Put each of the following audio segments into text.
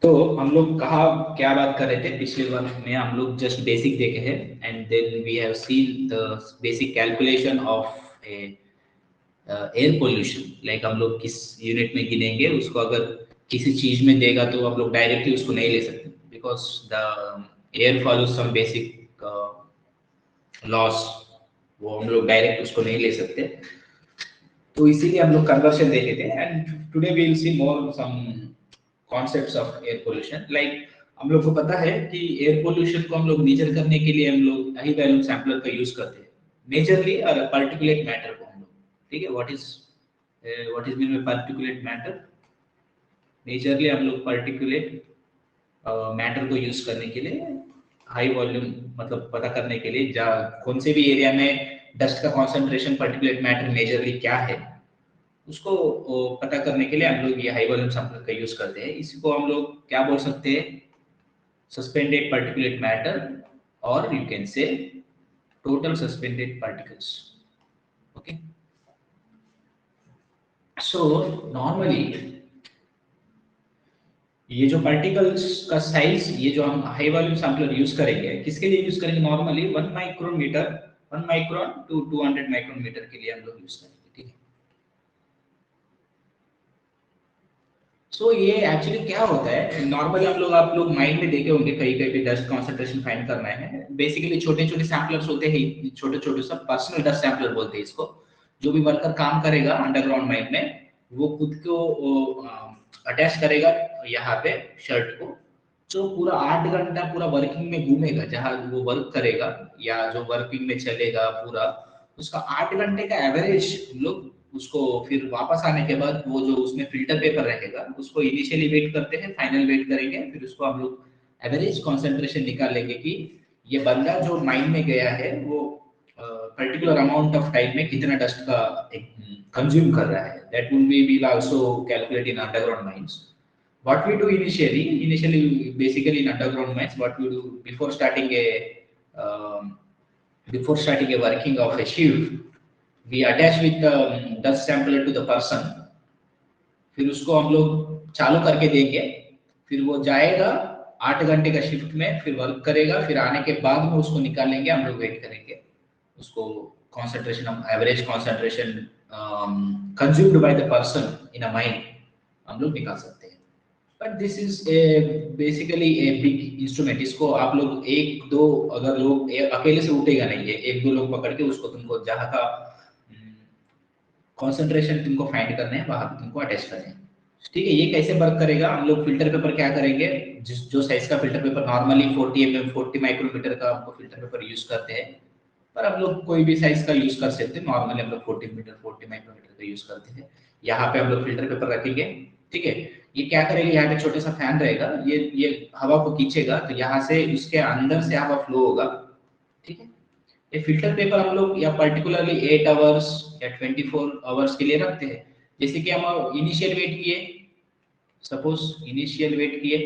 तो हम लोग कहाँ क्या बात कर रहे थे पिछले वर्ग में? हम लोग जस्ट बेसिक देखे हैं and then we have seen the basic calculation of air pollution. Like हम लोग किस यूनिट में गिनेंगे उसको, अगर किसी चीज में देगा तो हम लोग डायरेक्टली उसको नहीं ले सकते, because the air follows some basic laws. वो हम लोग डायरेक्ट उसको नहीं ले सकते, तो इसीलिए हम लोग कन्वर्शन देखे थे। And today we will see more some concepts of air pollution. Like हम लोग को पता है कि एयर पोल्यूशन को हम लोग मेजर करने के लिए हम लोग हाई वैल्यू सैंपलर का यूज करते हैं मेजरली, और पार्टिकुलेट मैटर को हम लोग, ठीक है, what is mean bye particulate matter? Majorly हम लोग पार्टिकुलेट मैटर को यूज करने के लिए, हाई वॉल्यूम मतलब पता करने के लिए कौन से भी एरिया में डस्ट का कॉन्सेंट्रेशन पार्टिकुलेट मैटर मेजरली क्या है उसको पता करने के लिए हम लोग ये हाई वॉल्यूम सैंपलर का यूज करते हैं। इसको हम लोग क्या बोल सकते हैं? suspended particulate matter, or you can say total suspended particles. Okay, so normally ये जो पार्टिकल्स का साइज, ये जो हम हाई वॉल्यूम सैंपलर यूज करेंगे, किसके लिए यूज करेंगे? Normally 1 micron to 200 micron meter के लिए हम लोग यूज करेंगे, ठीक है। सो ये एक्चुअली क्या होता है, नॉर्मली हम लोग, आप लोग माइंड में देखे होंगे कहीं कहीं पे डस्ट कॉन्सेंट्रेशन फाइंड करना है, बेसिकली छोटे छोटे सैंपलर्स होते हैं, छोटे छोटे सब पर्सनल डस्ट सैंपलर बोलते हैं इसको। जो भी वर्कर काम करेगा अंडरग्राउंड माइन में, वो खुद को अटैच करेगा यहाँ पे शर्ट को, तो पूरा 8 घंटा पूरा वर्किंग में घूमेगा, जहाँ वो वर्क करेगा या जो वर्किंग में चलेगा पूरा, उसका 8 घंटे का एवरेज हम लोग उसको फिर वापस आने के बाद वो जो उसमें फिल्टर पेपर रहेगा उसको इनिशियली वेट करते हैं, फाइनल वेट करेंगे, फिर उसको हम लोग एवरेज कॉन्सेंट्रेशन निकाल लेंगे कि ये बंदा जो माइन में गया है वो पर्टिकुलर अमाउंट ऑफ टाइम में कितना डस्ट का कंज्यूम कर रहा है। That will be will also calculate in underground mines. What we do initially basically in underground mines, what we do um, before starting a working of a shift, we attach with the dust sampler to the person, फिर उसको हम लोग चालू करके देंगे, फिर वो जाएगा 8 घंटे का शिफ्ट में, फिर वर्क करेगा, फिर आने के बाद में उसको निकाल लेंगे, हम लोग वेट करेंगे उसको कॉन्सेंट्रेशन, हम average concentration consumed by the person in a mine हम लोग निकाल सकते हैं। But this is a basically a big instrument. इसको आप लोग एक दो, अगर लोग अकेले से उठेगा नहीं, है एक दो लोग पकड़ के उसको तुमको जहाँ का कॉन्सेंट्रेशन तुमको फाइंड करना है वहां पे तुमको अटैच करना है, ठीक है। ये कैसे वर्क करेगा? हम लोग फिल्टर पेपर क्या करेंगे, जिस जो साइज का फिल्टर पेपर नॉर्मली 40 माइक्रोमीटर का हमको फिल्टर पेपर यूज करते हैं, पर हम लोग कोई भी साइज का यूज कर सकते हैं। नॉर्मली हम लोग 40 माइक्रोमीटर का यूज करते हैं। यहाँ पे हम लोग फिल्टर पेपर रखेंगे, ठीक है। ये क्या करेगा, यहाँ पे छोटा सा फैन रहेगा, ये हवा को खींचेगा, तो यहाँ से उसके अंदर से हवा फ्लो होगा, ठीक है। ये फिल्टर पेपर हम लोग या पर्टिकुलरली 8 आवर्स या 24 आवर्स के लिए रखते हैं। जैसे कि हम इनिशियल वेट किए, सपोज इनिशियल वेट किए,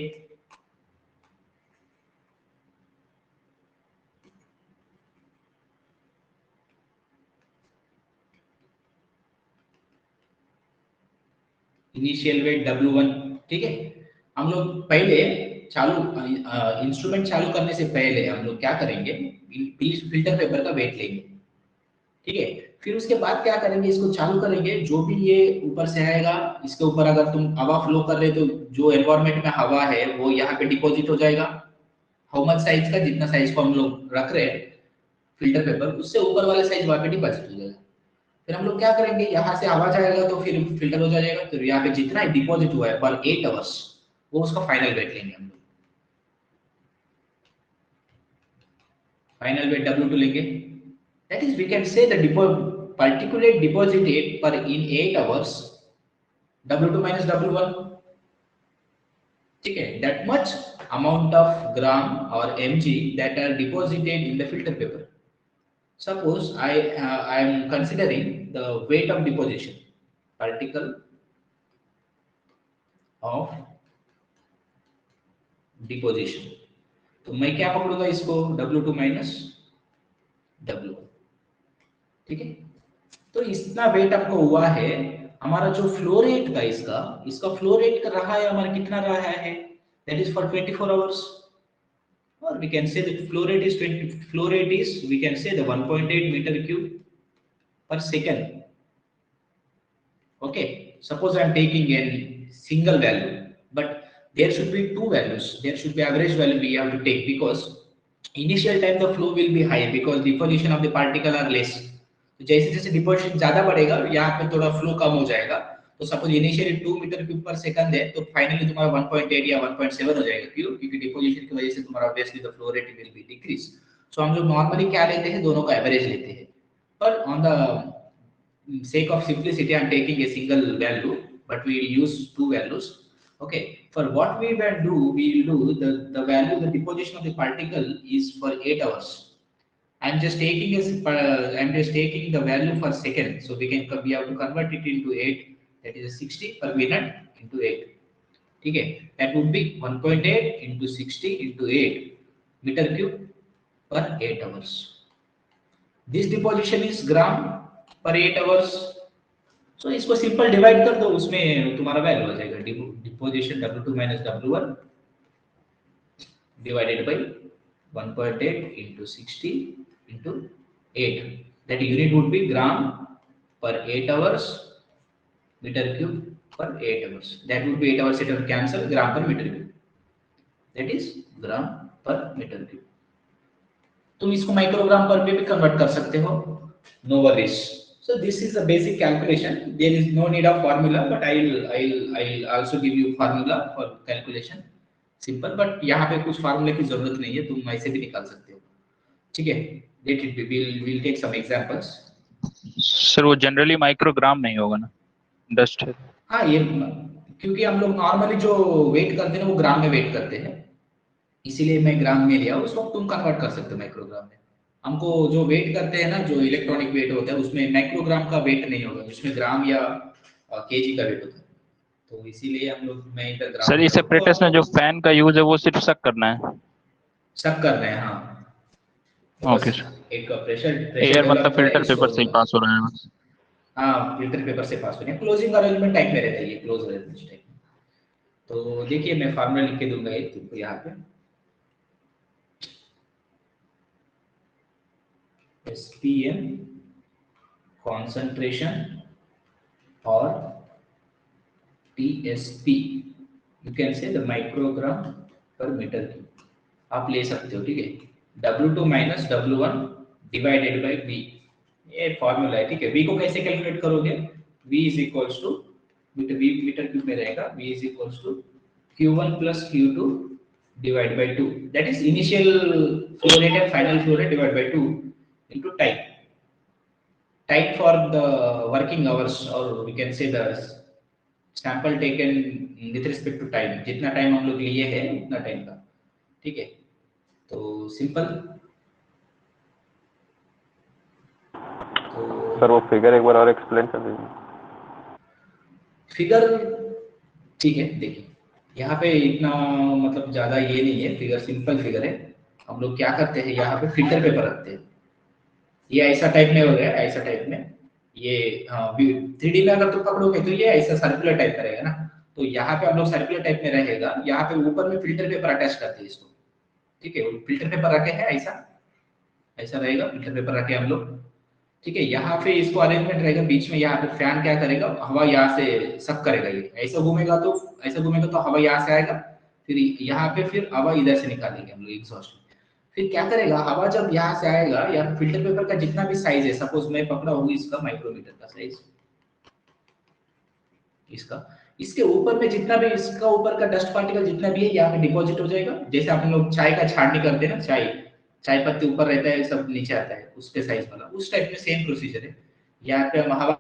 इनिशियल वेट W1, ठीक है। हम लोग पहले चालू इंस्ट्रूमेंट चालू करने से पहले हम लोग क्या करेंगे, फिल्टर पेपर का वेट लेंगे, ठीक है। फिर उसके बाद क्या करेंगे, इसको चालू करेंगे, जो भी ये ऊपर से आएगा, इसके ऊपर अगर तुम हवा फ्लो कर रहे हो तो जो एनवायरमेंट में हवा है वो यहाँ पे डिपॉजिट हो जाएगा। हाउ मच साइज का, जितना साइज को हम लोग रख रहे हैं फिल्टर पेपर, उससे ऊपर वाले साइज वहां पे डिपॉजिट हो जाएगा। फिर हम लोग क्या करेंगे, यहाँ से हवा जाएगा तो फिर फिल्टर हो जाएगा, फिर यहाँ पे जितना डिपॉजिट हुआ है पर 8 आवर्स, वो उसका फाइनल वेट लेंगे हम लोग, फाइनल वेट W2 लेंगे। That is we can say the particulate deposited per in 8 hours W2 minus W1, ठीक है। that much amount of gram or mg that are deposited in the filter paper. Suppose I am considering the weight of deposition, particle of deposition, तो मैं क्या पकड़ूंगा इसको, W2 minus W1, ठीक है। तो इतना वेट आपको हुआ है, हमारा जो फ्लो रेट का इसका इसका फ्लो रेट का रहा है हमारा कितना रहा है, that is for 24 hours. Or we can say the flow rate is we can say the 1.8 meter cube per second. Okay, suppose I am taking a single value, but there should be two values. There should be average value we have to take, because initial time the flow will be high because deposition of the particle are less. तो जैसे जैसे deposition ज्यादा बढ़ेगा, यहाँ पे थोड़ा flow कम हो जाएगा. तो सपोज इनिशियली 2 मीटर क्यूब पर सेकंड है, तो फाइनली तुम्हारा 1.8 या 1.7 हो जाएगा. क्यों? क्योंकि डिपोजिशन की वजह से तुम्हारा obviously the flow rate will be decrease. So हम लोग नॉर्मली क्या लेते हैं, दोनों का एवरेज लेते हैं. पर on the sake of simplicity, I'm taking a single value, but we use two values. Okay, for what we will do, we will do the value, the deposition of the particle is for 8 hours. I'm just taking the value for second, so we have to convert it into 8, that is 60 per minute into 8. Okay, that would be 1.8 into 60 into 8 meter cube per 8 hours. This deposition is gram per 8 hours. सो इसको simple divide कर दो, उसमें तुम्हारा value आ जाएगा. Deposition W2 minus W1 divided by 1.8 into 60 into 8. That unit would be gram per 8 hours meter cube per 8 hours. That would be 8 hours, it will cancel, gram per meter cube. That is gram per meter cube. तुम इसको microgram पर भी convert कर सकते हो, no worries. So this is a basic calculation. There is no need of formula, but I'll also give you formula for calculation. Simple, but यहाँ पे कुछ फार्मूले की जरूरत नहीं है, तुम ऐसे भी निकाल सकते हो. ठीक है, let it be. We'll take some examples. Sir वो जनरली माइक्रोग्राम नहीं होगा ना, डस्ट है. हाँ, ये क्योंकि हम लोग नॉर्मली जो वेट करते हैं वो ग्राम में वेट करते हैं, इसीलिए मैं ग्राम में लिया. उस वक्त तुम कन्वर्ट कर सकते हो माइक्रोग्राम में. हमको जो वेट करते हैं ना, जो इलेक्ट्रॉनिक वेट होता है, उसमें माइक्रोग्राम का वेट नहीं होगा, उसमें ग्राम या केजी का वेट होता है. तो इसीलिए हम लोग, मैं इधर ग्राम सर लिया इस एपरेटस में जो फैन का यूज है वो सिर्फ शक करना है. सब कर रहे हैं. हाँ, तो बस ओके सर. एक प्रेशर एयर मतलब डेवलप करे फिल्टर सो. पेपर से ही पास हो रहा है बस. हाँ, फिल्टर पेपर से पास होने, क्लोजिंग अरेंजमेंट टाइप में रहता है ये, क्लोज अरेंजमेंट टाइप. तो देखिए, मैं फार्मूला लिख के दूंगा ये तुमको यहाँ पे. SPM concentration or TSP, you can say the microgram per meter cube. आप ले सकते हो. ठीक है, W2 minus W1 divided by V, ये फॉर्मूला है. ठीक है, V को कैसे कैलकुलेट करोगे? V is equals to, meter cube में रहेगा, V is equals to Q1 plus Q2 divide by 2, that is initial flow rate and final flow rate divide by 2 into time for the working hours, or we can say the sample taken with respect to time. जितना time हम लोग लिए हैं उतना time का. ठीक है, तो सिंपल. तो सर वो फिगर एक बार और एक्सप्लेन कर दीजिए. फिगर, ठीक है, देखिए यहाँ पे इतना मतलब ज्यादा ये नहीं है, फिगर सिंपल फिगर है. हम लोग क्या करते हैं, यहाँ पे फिल्टर पेपर रखते हैं. ये ऐसा टाइप में हो गया, ऐसा टाइप में ये. हाँ, 3D में अगर तुम पकड़ोगे तो ये ऐसा सर्कुलर टाइप में रहेगा ना. तो यहाँ पे हम लोग सर्कुलर टाइप में रहेगा, यहाँ पे ऊपर में फिल्टर पेपर अटैच करते हैं इसको. ठीक है, फिल्टर पेपर रखे हैं, ऐसा ऐसा रहेगा फिल्टर पेपर रखे हम लोग. ठीक है, यहाँ पे इसको अरेंजमेंट रहेगा बीच में. यहाँ पे फैन क्या करेगा, हवा यहाँ से सक करेगा. ये ऐसा घूमेगा तो हवा यहाँ से आएगा, फिर यहाँ पे फिर हवा इधर से निकालेंगे हम लोग एग्जॉस्ट. फिर क्या करेगा, हवा जब यहाँ से आएगा, या फिल्टर पेपर का जितना भी साइज है, सपोज मैं पकड़ा हूँ इसका माइक्रोमीटर का साइज, इसका, इसके ऊपर में जितना भी इसका ऊपर का डस्ट पार्टिकल जितना भी है यहाँ पे डिपॉजिट हो जाएगा. जैसे अपन लोग चाय का छाननी करते हैं ना, चाय पत्ती ऊपर रहता है, सब नीचे आता है, उसके साइज वाला, उस टाइप में सेम प्रोसीजर है. यहाँ पे हम हवा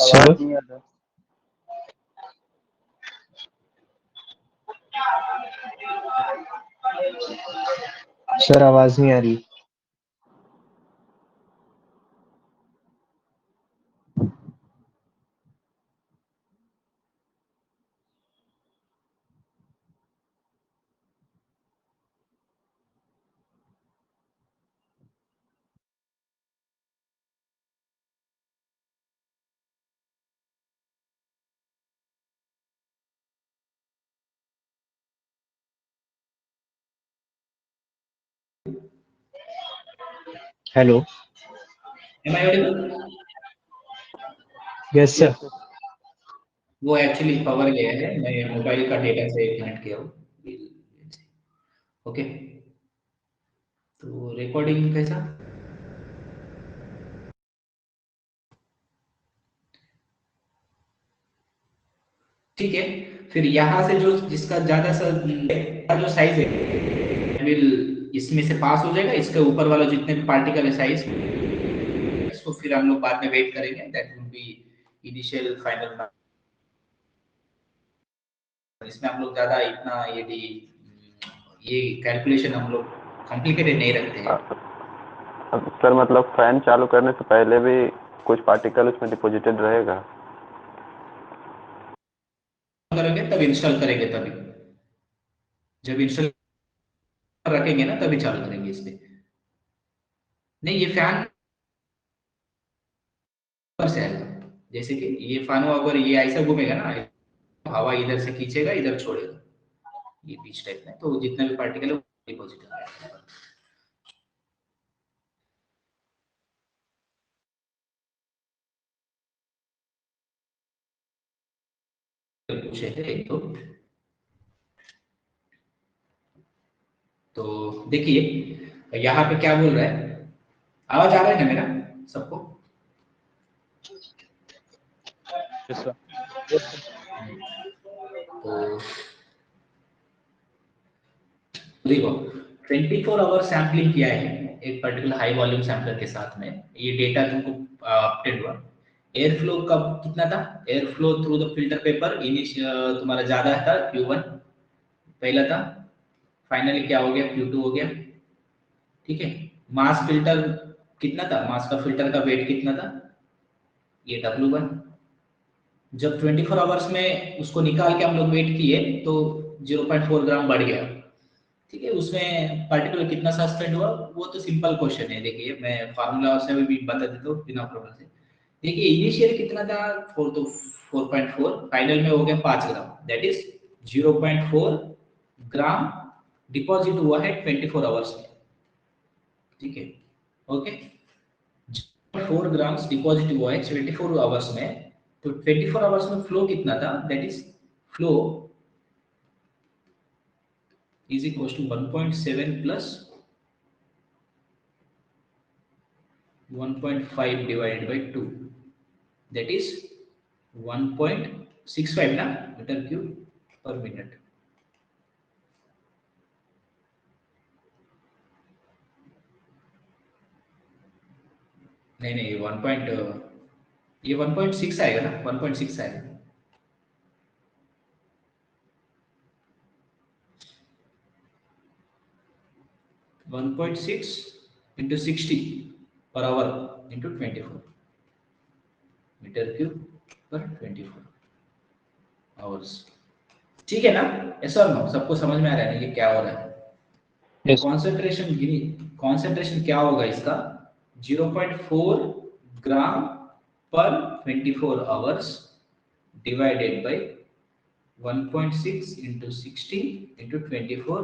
आवाज नहीं आ रहा. सर आवाज नहीं आ रही. Hello. Am I audible? Yes sir. Yes, yes. वो एक्चुअली पावर गया है, मैं मोबाइल का डेटा से कनेक्ट किया हूँ। ओके, तो रिकॉर्डिंग कैसा? ठीक है, फिर यहाँ से जो जिसका ज्यादा जो साइज है विल इसमें से पास हो जाएगा, इसके ऊपर वाला जितने भी पार्टिकल है साइज, इसको फिर हम लोग बाद में वेट करेंगे, that will be initial final. इसमें हम लोग ज्यादा इतना ये कैलकुलेशन हम लोग कॉम्प्लिकेटेड नहीं रखते हैं। अब सर मतलब फैन चालू करने से पहले भी कुछ पार्टिकल उसमें डिपॉजिटेड रहेगा? करेंगे तब इंस्टॉल करेंगे, तभी जब इंस्टॉल रखेंगे ना तभी चालू करेंगे इस पे। नहीं, ये फैन ऊपर से आएगा, जैसे कि ये फैन अगर ये ऐसा घूमेगा ना, हवा इधर से खींचेगा इधर छोड़ेगा, ये बीच टाइप में, तो जितना भी पार्टिकल है वो डिपॉजिट होगा। कुछ है एक तो देखिए यहाँ पे क्या बोल रहा है, आवाज आ रहा है ना मेरा सबको? Yes sir. तो देखो 24 आवर सैम्पलिंग किया है एक पर्टिकुलर हाई वॉल्यूम सैम्पलर के साथ में, ये डेटा तुमको अपडेट हुआ। एयर फ्लो कब कितना था? Air flow through the filter paper तुम्हारा ज्यादा था, Q1 पहला था, फाइनली क्या हो गया, Q2 हो गया। ठीक है, मास फिल्टर कितना था, मास का फिल्टर का वेट कितना था, ये W1। जब 24 आवर्स में उसको निकाल के हम लोग वेट किए तो 0.4 ग्राम बढ़ गया। ठीक है, उसमें पर्टिकुलर कितना सस्पेंड हुआ, वो तो सिंपल क्वेश्चन है, देखिए मैं फार्मूला से भी बता देता हूँ बिना प्रॉब्लम से। देखिए इनिशियल कितना था, 4 तो 4.4, फाइनल में हो गया 5 ग्राम, दैट इज 0.4 ग्राम डिपॉजिट हुआ है 24 आवर्स में। ठीक है, ओके, 4 ग्राम्स डिपॉजिट हुआ है 24 आवर्स में, तो 24 आवर्स में फ्लो कितना था, that is flow is equal to 1.7 plus 1.5 divided by 2, that is 1.65 ना मीटर क्यूब पर मिनट। नहीं नहीं, ये 1.6 आएगा ना, 1.6 आएगा। वन पॉइंट सिक्स इंटू 60 पर आवर इंटू 24 मीटर क्यूब पर 24 आवर्स। ठीक है ना, ऐसा ना सबको समझ में आ रहा है ना ये क्या हो रहा है? यस। कॉन्सेंट्रेशन गिनी, कॉन्सेंट्रेशन क्या होगा इसका, 0.4 ग्राम पर 24 hours divided by 1.6 into 60 into 24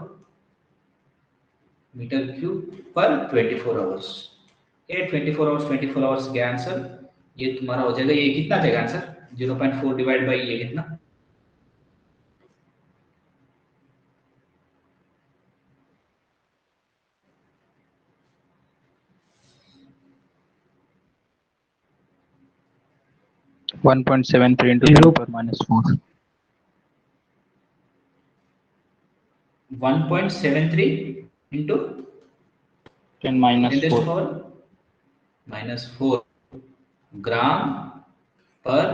meter cube पर 24 आवर्स। ये 24 आवर्स का आंसर ये तुम्हारा हो जाएगा, ये कितना आ जाएगा आंसर, 0.4 डिवाइड बाय ये कितना, 1.73 into 10 power minus 4. 1.73 into 10 minus 10 raised to 4. power minus 4 ग्राम पर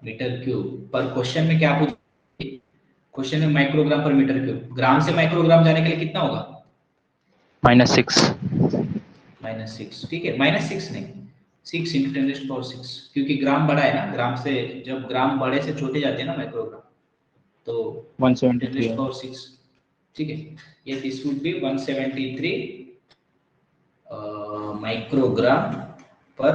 मीटर क्यूब। पर क्वेश्चन में क्या पूछ, क्वेश्चन में माइक्रोग्राम पर मीटर क्यूब, ग्राम से माइक्रोग्राम जाने के लिए कितना होगा, -6. -6। ठीक है, -6 नहीं, 6 into 10 raised to power 6, क्योंकि ग्राम बड़ा है ना, ग्राम से जब ग्राम बड़े से छोटे जाते हैं ना माइक्रोग्राम, तो 10 173 raised to है। power 6। ठीक है, ये दिस वुड बी 173 माइक्रोग्राम पर।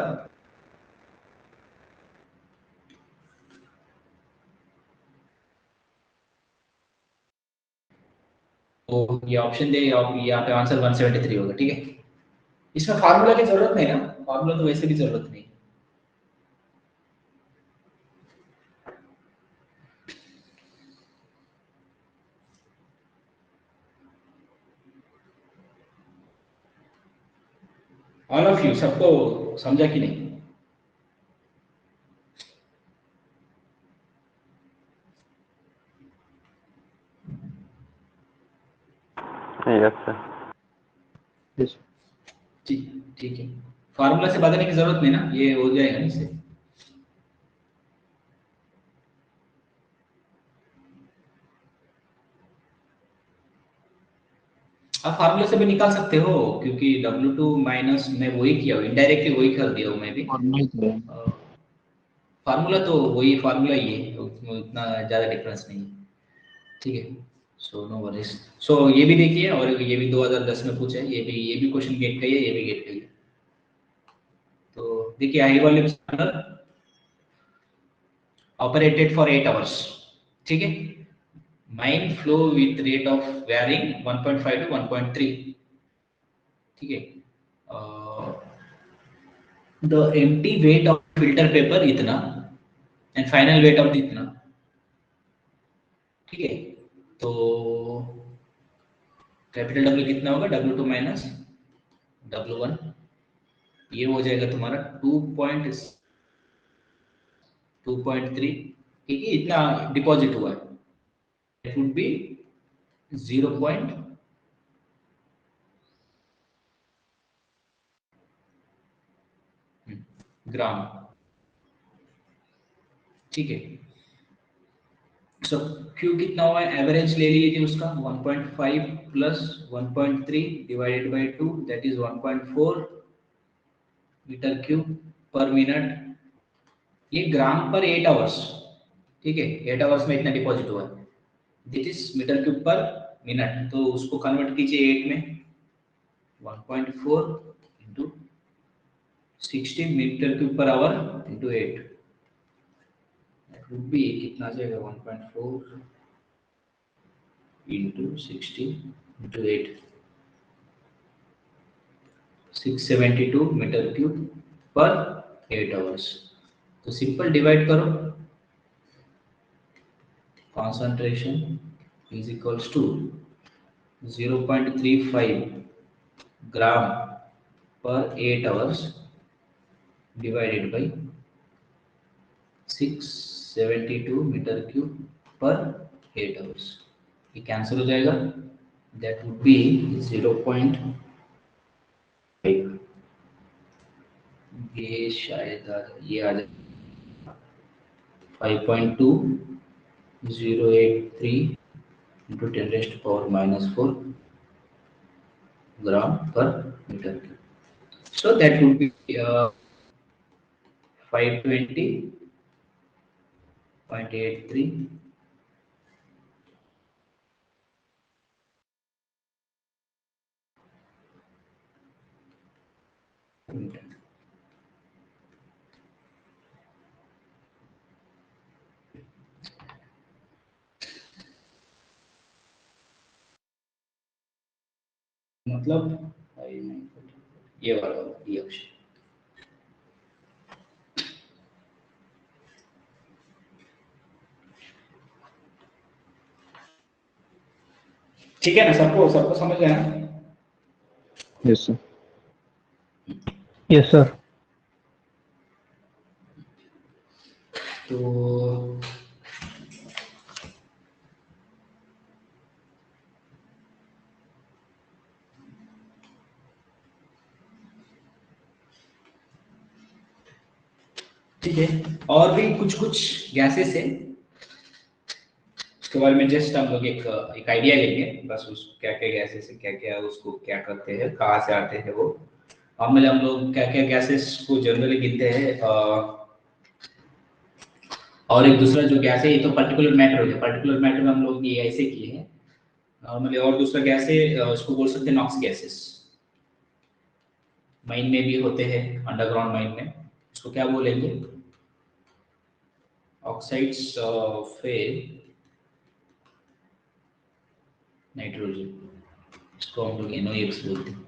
तो ये ऑप्शन दे, यहाँ पे आंसर 173 होगा। ठीक है, इसमें फार्मूला की जरूरत नहीं ना, फार्मूला तो वैसे भी जरूरत नहीं। ऑल ऑफ यू सबको समझा कि नहीं? Yes sir. Yes. ठीक ठीक है, फार्मूला से बदलने की जरूरत नहीं ना, ये हो जाएगा ना इससे। आप फार्मूला से भी निकाल सकते हो, क्योंकि W2 माइनस मैं वही किया हूँ, इनडायरेक्टली वही कर दिया हूँ मैं भी। और नहीं तो फार्मूला तो वही फार्मूला ही है, उसमें उतना ज्यादा डिफरेंस नहीं है। ठीक है, सो नो वरीज। सो ये भी देखिए, और ये भी 2010 में पूछा है, ये भी क्वेश्चन गेट का ही है, ये भी गेट का ही है। तो देखिए, high volume operated for 8 hours, ठीक है, mine flow with rate of wearing 1.5 to 1.3, ठीक है। The empty weight of filter paper इतना, एंड फाइनल वेट ऑफ इतना, ठीक है। तो कैपिटल डब्ल्यू कितना होगा, W2 माइनस W1, ये हो जाएगा तुम्हारा 2.3, ठीक है, इतना डिपॉजिट हुआ है, इट वुड बी 0 ग्राम, ठीक है। सो क्यू कितना हुआ है, एवरेज ले लिए थे उसका 1.5 plus 1.3 divided by 2, that is 1.4 meter cube पर मिनट, ये ग्राम पर 8 आवर्स, ठीक है, 8 आवर्स में इतना डिपॉजिट हुआ है, दिस इज मीटर क्यूब पर मिनट, तो उसको कन्वर्ट कीजिए 8 में, 1.4 इंटू 60 मीटर क्यूब पर hour into 8, that would be कितना आ जाएगा, 1.4 इंटू 60 इंटू 8, 672 मीटर क्यूब पर 8 आवर्स। तो सिंपल डिवाइड करो, concentration is equals to 0.35 gram per 8 hours divided by 672 meter cube पर 8 आवर्स, ये कैंसिल हो जाएगा, दैट वुड बी 0.5, ये शायद ये आ जाएगा 5.2083 into 10 raised to power minus 4 gram per meter cube. So that would be 520.83 meter. मतलब ये वाला ये ऑप्शन, ठीक है ना, सबको सबको समझ गया ना? Yes, sir. Yes, sir. तो ठीक है, और भी कुछ कुछ गैसेस है, उसके बारे में जस्ट हम लोग एक आइडिया लेंगे, बस उस क्या क्या गैसेस है, क्या क्या उसको क्या करते हैं, कहाँ से आते हैं वो। नॉर्मली हम लोग क्या क्या गैसेस को जनरली गिनते हैं, और एक दूसरा जो गैस है, ये तो पर्टिकुलर मैटर हो गया, पर्टिकुलर मैटर में हम लोग ये ऐसे किए हैं नॉर्मली, और दूसरा गैस है, उसको बोल सकते हैं नॉक्स गैसेस, माइन में भी होते हैं, अंडरग्राउंड माइन में, उसको क्या बोलेंगे, ऑक्साइड्स ऑफ नाइट्रोजन, इसको हम लोग NOx बोलते हैं।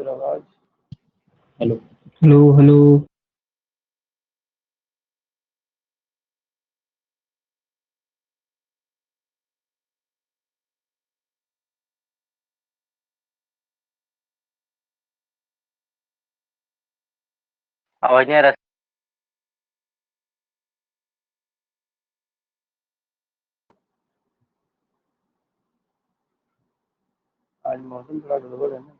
सर आवाज हेलो हेलो हेलो आवाज नहीं आ रहा। आज मौसम थोड़ा गड़बड़ है ना।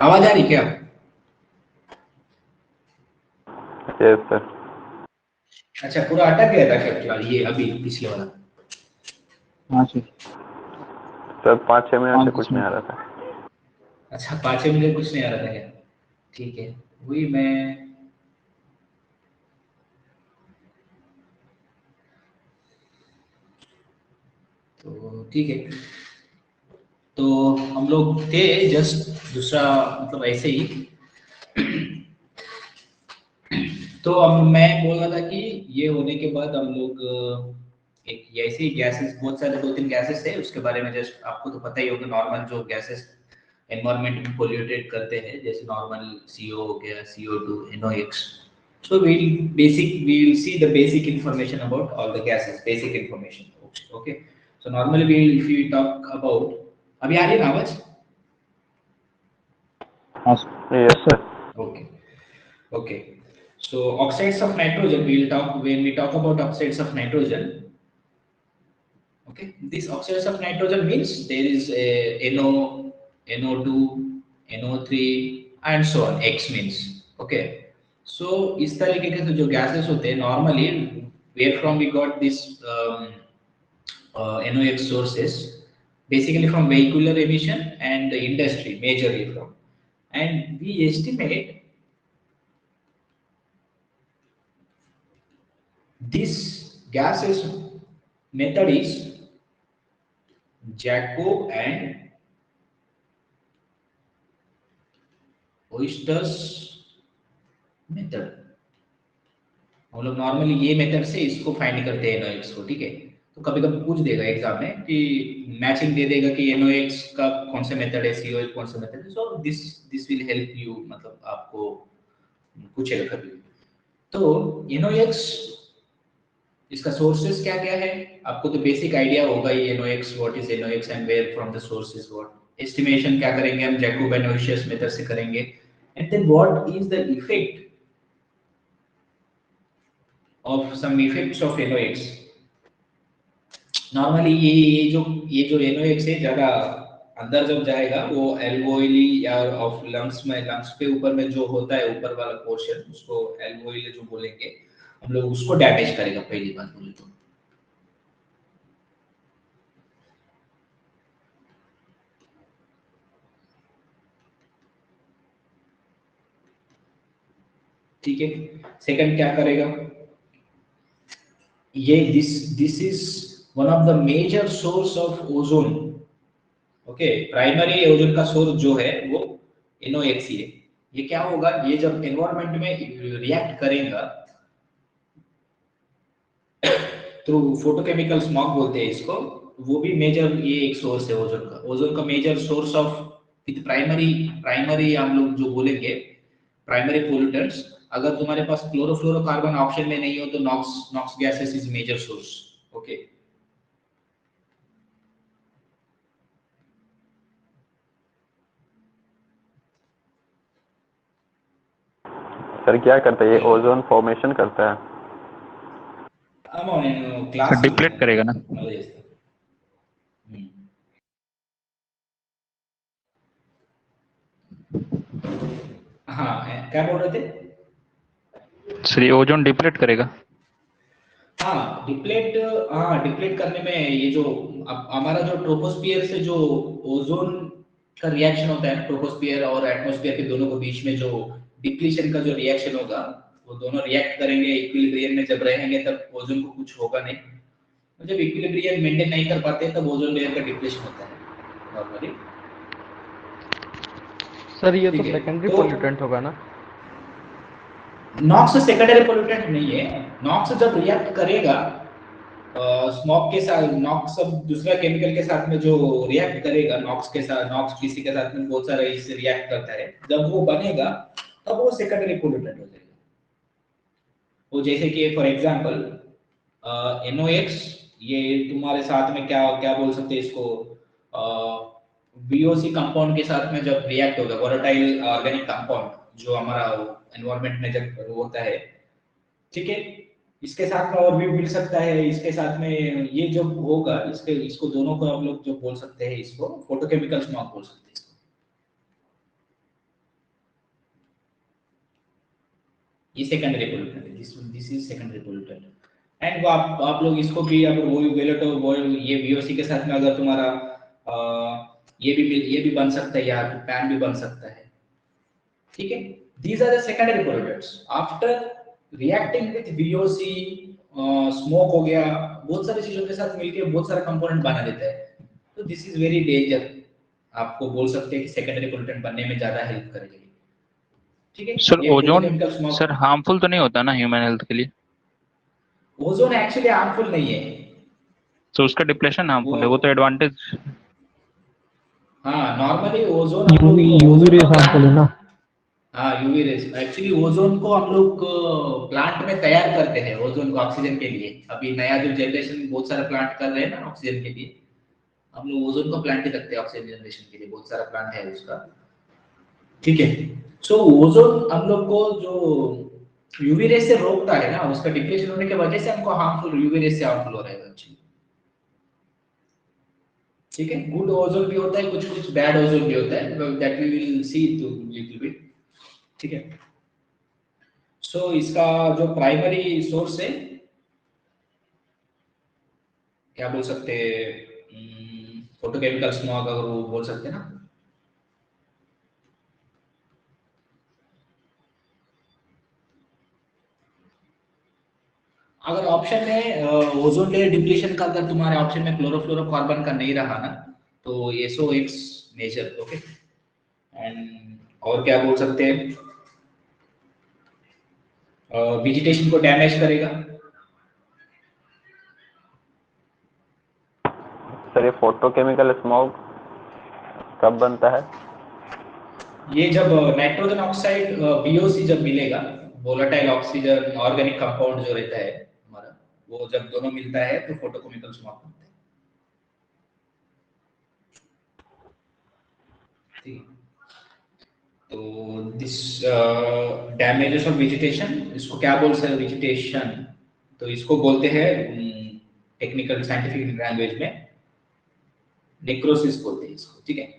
आवाज आ रही क्या? Yes sir. अच्छा, पूरा अटक गया था क्या फिलहाल ये अभी पिछले वाला? हाँ सर। सर 5-6 मिनट से 5-10 कुछ नहीं आ मिनट। रहा था। अच्छा, 5 मिनट कुछ नहीं आ रहा था क्या? ठीक है, वही मैं तो ठीक है। तो हम लोग थे जस्ट दूसरा मतलब ऐसे ही। तो अब मैं बोल रहा था कि ये होने के बाद हम लोग एक ऐसे ही गैसेस, बहुत सारे 2-3 गैसेस है उसके बारे में जस्ट आपको तो पता ही होगा। नॉर्मल जो गैसेस एनवायरनमेंट में पोल्यूटेड करते हैं, जैसे नॉर्मल CO हो गया, CO2, NOx। So we'll see the basic information about all the gases, basic information. Okay. So normally if we talk about, अभी आ रही है ना आवाज? हाँ sir. Yes sir. Okay. Okay. So oxides of nitrogen, we'll talk when we talk about oxides of nitrogen. Okay, these oxides of nitrogen means there is a NO, NO2, NO3 and so on. X means okay. So इस तरीके के जो gases होते हैं normally, where from we got this NOx sources, basically from vehicular emission and the industry majorly from, and we estimate this gases method is Jacob and Oysters method. हम लोग normally ये method से इसको find करते हैं NOx को, ठीक है। तो कभी कभी पूछ देगा एग्जाम में कि मैचिंग दे देगा कि NOx का कौन सा मेथड है, CO कौन सा मेथड है। So this will help you, मतलब आपको पूछेगा कभी। तो NOx, इसका सोर्सेस क्या क्या है आपको तो बेसिक आइडिया होगा ही। NOx, what is NOx and where from the sources, what estimation क्या करेंगे हम, जैकोब एंड ओइशियस मेथड से करेंगे। And then what is the effect of some effects of NOx। Normally ये जो NOx है ज्यादा अंदर जब जाएगा वो एल्वोइली या ऑफ लंग्स में, लंग्स के ऊपर में जो होता है ऊपर वाला पोर्शन, उसको एल्वोइली जो बोलेंगे हम लोग, उसको डैमेज करेगा पहली बात बोले तो। ठीक है, सेकंड क्या करेगा, ये this is one of the major source of ozone. Okay, primary ozone का सोर्स जो है वो NOx ही है। ये क्या होगा, ये जब एनवायरनमेंट में रिएक्ट करेगा तो फोटोकेमिकल स्मॉग बोलते हैं इसको, वो भी मेजर ये एक सोर्स है ओजोन का। ओजोन का major source of with primary, primary हम लोग जो बोलेंगे प्राइमरी पोल्यूटेंट्स। अगर तुम्हारे पास क्लोरोफ्लोरोकार्बन ऑप्शन में नहीं हो तो NOx, NOx gases is major source. Okay, sir क्या करता है ये, ओजोन फॉर्मेशन करता है? क्लास डिप्लेट करेगा ना। हाँ, क्या बोल रहे थे? सर ये ओजोन डिप्लेट करेगा। हाँ डिप्लेट, हाँ डिप्लेट करने में ये जो हमारा जो ट्रोपोस्फियर से जो ओजोन का रिएक्शन होता है, ट्रोपोस्फियर और एटमॉस्फेयर के दोनों के बीच में जो डिप्लीशन का जो रिएक्शन होगा, वो दोनों रिएक्ट करेंगे इक्विलिब्रियम में जब रहेंगे तब ओजोन को कुछ होगा नहीं। जब इक्विलिब्रियम मेंटेन नहीं कर पाते तब ओजोन लेयर का डिप्लीशन होता है नॉर्मली। सर ये तो ठीक है, सेकेंडरी तो पोल्यूटेंट होगा ना? नॉक्स सेकेंडरी पोल्यूटेंट नहीं है। नॉक्स जब रिएक्ट करेगा स्मॉग के साथ, नॉक्स सब दूसरा केमिकल के साथ में जो रिएक्ट करेगा नॉक्स के साथ, नॉक्स किसी के साथ में बहुत सारा इससे रिएक्ट करता है, जब वो बनेगा तब वो सेकेंडरी पोल्यूटेंट हो जाएगा। वो जैसे कि फॉर एग्जांपल NOx, ये तुम्हारे साथ में क्या क्या बोल सकते हैं इसको, VOC कंपाउंड के साथ में जब रिएक्ट होगा, वोलेटाइल ऑर्गेनिक कंपाउंड जो हमारा एनवायरनमेंट में जब होता है, ठीक है, इसके साथ में और भी मिल सकता है, इसके साथ में ये जब होगा, इसके इसको दोनों को हम लोग जो बोल सकते हैं, इसको फोटोकेमिकल स्मॉग बोल सकते हैं इसको। ये सेकेंडरी पोल्यूटेंट है, this is secondary pollutant. And वो आप लोग इसको भी अगर वो वेलेटो वो ये VOC के साथ में अगर तुम्हारा ये भी बन सकता है, या पैन भी बन सकता है, ठीक है। These are the secondary pollutants. After reacting with VOC, smoke हो गया, बहुत सारी चीजों के साथ मिलकर बहुत सारा कंपोनेंट बना देता है, तो दिस इज वेरी डेंजर। आपको बोल सकते हैं कि सेकेंडरी पोल्यूटेंट बनने में ज्यादा हेल्प करेगी, ठीक है। सर ये ozone photochemical smoke, sir harmful तो नहीं होता ना ह्यूमन हेल्थ के लिए? ओजोन एक्चुअली हार्मफुल नहीं है, तो उसका डिप्लेशन हार्मफुल है, वो तो एडवांटेज। हाँ normally ozone UV rays harmful है ना। हाँ यूवी रेस, एक्चुअली ओजोन को हम लोग प्लांट में तैयार करते हैं, ओजोन को ऑक्सीजन के लिए। अभी नया जो जनरेशन बहुत सारा प्लांट कर रहे हैं ना ऑक्सीजन के लिए, हम लोग ओजोन को प्लांट ही रखते हैं ऑक्सीजन जनरेशन के लिए, बहुत सारा प्लांट है उसका, ठीक है। सो ओजोन हम लोग को जो यूवी रेस से रोकता है ना, उसका डिप्लेशन होने की वजह से हमको हार्मफुल, यूवी रेस से हार्मफुल हो रहा है एक्चुअली, ठीक है। गुड ओजोन भी होता है, कुछ कुछ बैड ओजोन भी होता है, that we will see to little bit, ठीक है। सो इसका जो प्राइमरी सोर्स है, क्या बोल सकते हैं, फोटोकेमिकल स्मॉग अगर वो बोल सकते हैं ना। अगर ऑप्शन में ओजोन लेयर डिप्लीशन का अगर तुम्हारे ऑप्शन में क्लोरोफ्लोरोकार्बन का नहीं रहा ना, तो SOX मेजर, ओके। एंड और क्या बोल सकते हैं, वेजिटेशन को डैमेज करेगा। सर ये फोटोकेमिकल स्मोक कब बनता है? ये जब नाइट्रोजन ऑक्साइड VOC जब मिलेगा, वोलेटाइल ऑक्सीजन ऑर्गेनिक कंपाउंड जो रहता है हमारा, वो जब दोनों मिलता है तो फोटोकेमिकल स्मोक बनता है, ठीक है। तो दिस डैमेजेस ऑफ वेजिटेशन, इसको क्या बोल सकते हैं वेजिटेशन, तो इसको बोलते हैं टेक्निकल साइंटिफिक लैंग्वेज में नेक्रोसिस बोलते हैं इसको, ठीक है।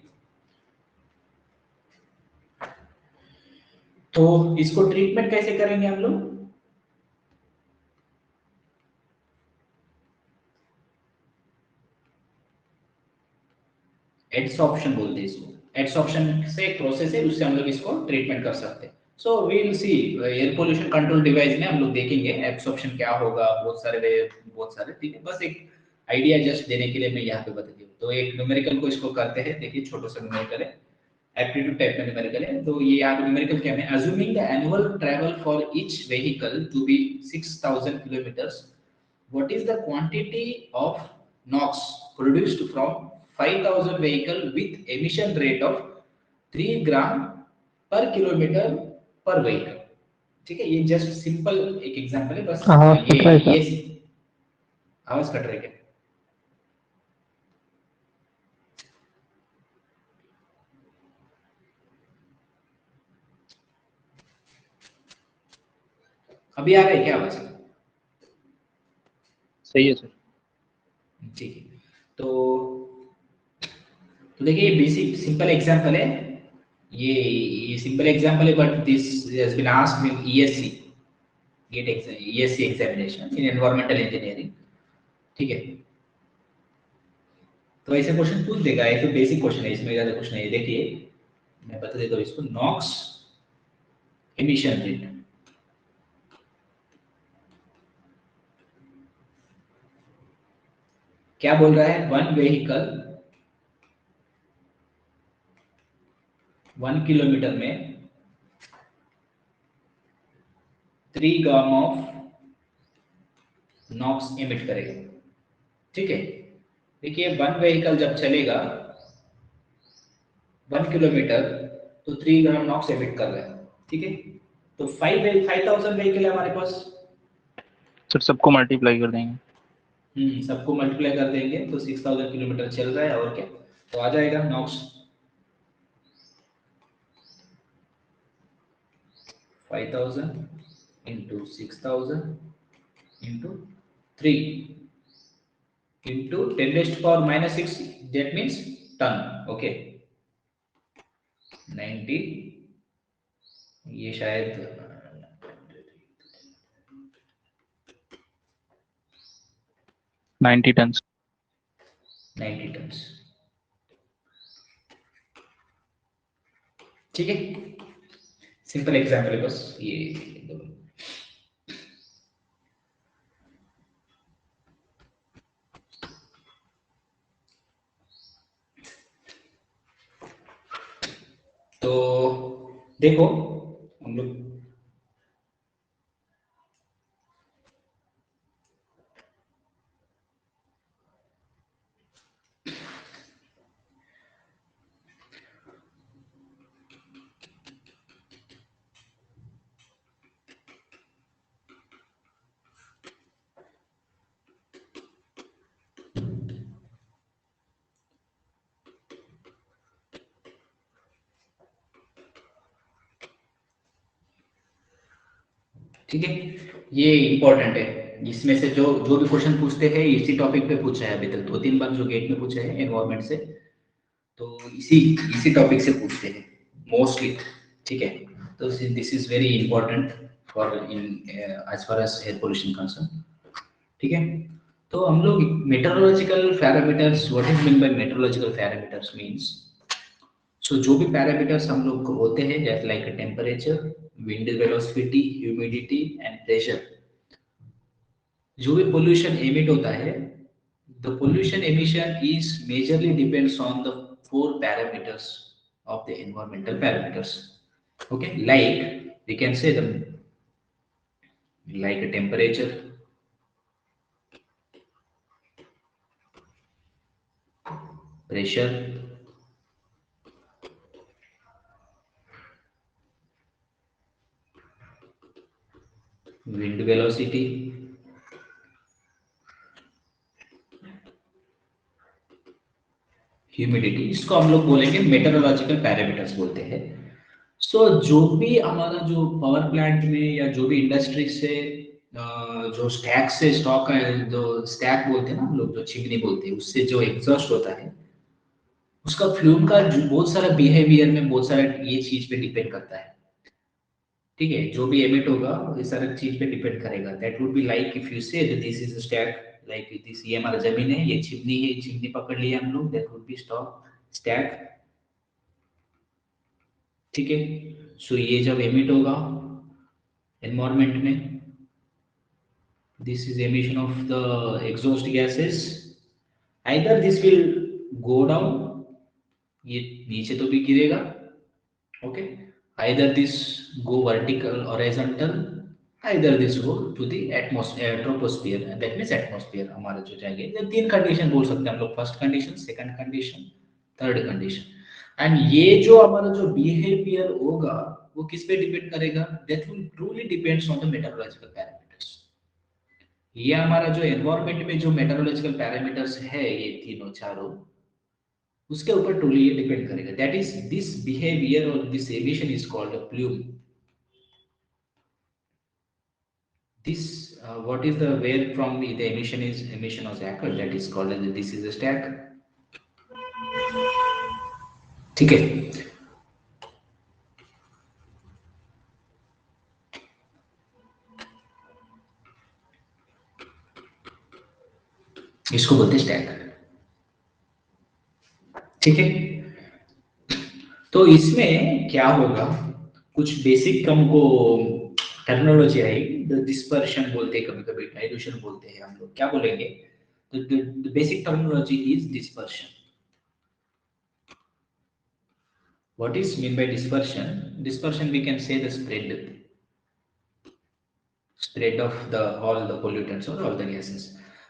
तो इसको ट्रीटमेंट कैसे करेंगे हम लोग, एडसॉर्प्शन बोलते हैं इसको। एडसॉर्प्शन से एक प्रोसेस है, उससे हम लोग इसको ट्रीटमेंट कर सकते हैं। So we will see air pollution control device में हम लोग देखेंगे एब्सॉर्प्शन क्या होगा, बहुत सारे, ठीक है। बस एक आइडिया जस्ट देने के लिए मैं यहाँ पे बता दी हूँ। तो एक न्यूमेरिकल को इसको करते हैं, देखिए छोटा सा न्यूमेरिकल है, एप्टीट्यूड टाइप में न्यूमेरिकल है। तो ये यहाँ पे न्यूमेरिकल क्या है, assuming the annual travel for each vehicle to be 6000 kilometers, what is the quantity of NOx produced from 5000 vehicle with emission rate of 3 ग्राम पर किलोमीटर पर व्हीकल, ठीक है। ये जस्ट सिंपल एक एग्जांपल है बस। ये आवाज कट रहा है क्या? अभी आ रहा है क्या आवाज? सही है सर। ठीक है। तो देखिए बेसिक सिंपल एग्जांपल है, ये सिंपल एग्जांपल है, but this has been asked in ESC GATE ESC examination in environmental engineering, ठीक है। तो ऐसे क्वेश्चन पूछ देगा, ऐसे बेसिक क्वेश्चन है, इसमें ज्यादा कुछ नहीं है। देखिए मैं बता देता हूँ इसको, नॉक्स एमिशन रेट, क्या बोल रहा है, वन व्हीकल 1 किलोमीटर में 3 ग्राम ऑफ नॉक्स एमिट करेगा, ठीक है। देखिए वन व्हीकल जब चलेगा 1 किलोमीटर तो 3 ग्राम नॉक्स एमिट कर रहा है, ठीक है। तो 5000 व्हीकल है हमारे पास, सर सबको मल्टीप्लाई कर देंगे। सबको मल्टीप्लाई कर देंगे तो 6000 किलोमीटर चल रहा है, और क्या, तो आ जाएगा NOx 5000 into 6000 into 3 into 10⁻⁻6, that means ton, okay. 90, ये शायद 90 टन्स। 90 टन्स। ठीक है, सिंपल एग्जाम्पल है बस ये। तो देखो हम लोग ठीक है, ये इंपॉर्टेंट है। इसमें से जो जो भी क्वेश्चन पूछते हैं इसी टॉपिक पे पूछा है अभी तक 2-3 बार जो गेट में पूछे हैं एनवायरमेंट से, तो इसी इसी टॉपिक से पूछते हैं मोस्टली। ठीक है, तो this is very important for in as far as air pollution concern. ठीक है, तो हम लोग meteorological parameters, what is mean by meteorological parameters means, so जो भी पैरामीटर्स हम लोग होते हैं जैसे like temperature, wind velocity, humidity and pressure, जो भी पोल्यूशन एमिट होता है, the pollution emission is majorly depends on the 4 parameters of the environmental parameters. Okay, like we can say them like a temperature, pressure, wind velocity, humidity, इसको हम लोग बोलेंगे meteorological parameters बोलते हैं। सो जो भी हमारा जो पावर प्लांट में या जो भी इंडस्ट्री से जो स्टैक से स्टॉक है, जो स्टैक बोलते हैं ना हम लोग, जो चिमनी बोलते हैं, उससे जो एग्जॉस्ट होता है, उसका फ्लूम का बहुत सारा बिहेवियर में बहुत सारा ये चीज पे डिपेंड करता है। ठीक है, जो भी एमिट होगा ये सारा चीज पे डिपेंड करेगा। That would be like if you say this is a stack, like this, ये हमारा जमीन है, ये चिमनी है, चिमनी पकड़ लिया हम लोग, दैट वुड बी स्टैक। ठीक है, सो ये जब एमिट होगा एनवायरमेंट में, this is emission of the exhaust gases, either this will go down, ये नीचे तो भी गिरेगा, okay, either this go vertical और horizontal, either this go to the atmosphere, troposphere, that means atmosphere हमारा जो जाएगा। ये 3 कंडीशन बोल सकते हैं हम लोग, first condition, second condition, third condition. And ये जो हमारा जो बिहेवियर होगा वो किस पे डिपेंड करेगा, that will truly depends on the meteorological parameters. ये हमारा जो एनवायरनमेंट में जो मेट्रोलॉजिकल पैरामीटर्स है ये तीनों चारों, उसके ऊपर ट्रूली ये डिपेंड करेगा। दैट इज दिस बिहेवियर और this emission is called a plume. This what is the where from the emission was occurred, that is called as this is a stack। ठीक है, इसको बोलते स्टैक। ठीक है, तो इसमें क्या होगा, कुछ बेसिक हमको टर्मिनोलॉजी आएगी, डिस्पर्शन बोलते हैं, कभी कभी डाइल्यूशन बोलते हैं हम लोग, क्या बोलेंगे, तो the basic terminology is dispersion. What is mean by dispersion? Dispersion we can say the spread of the all the pollutants or all the gases।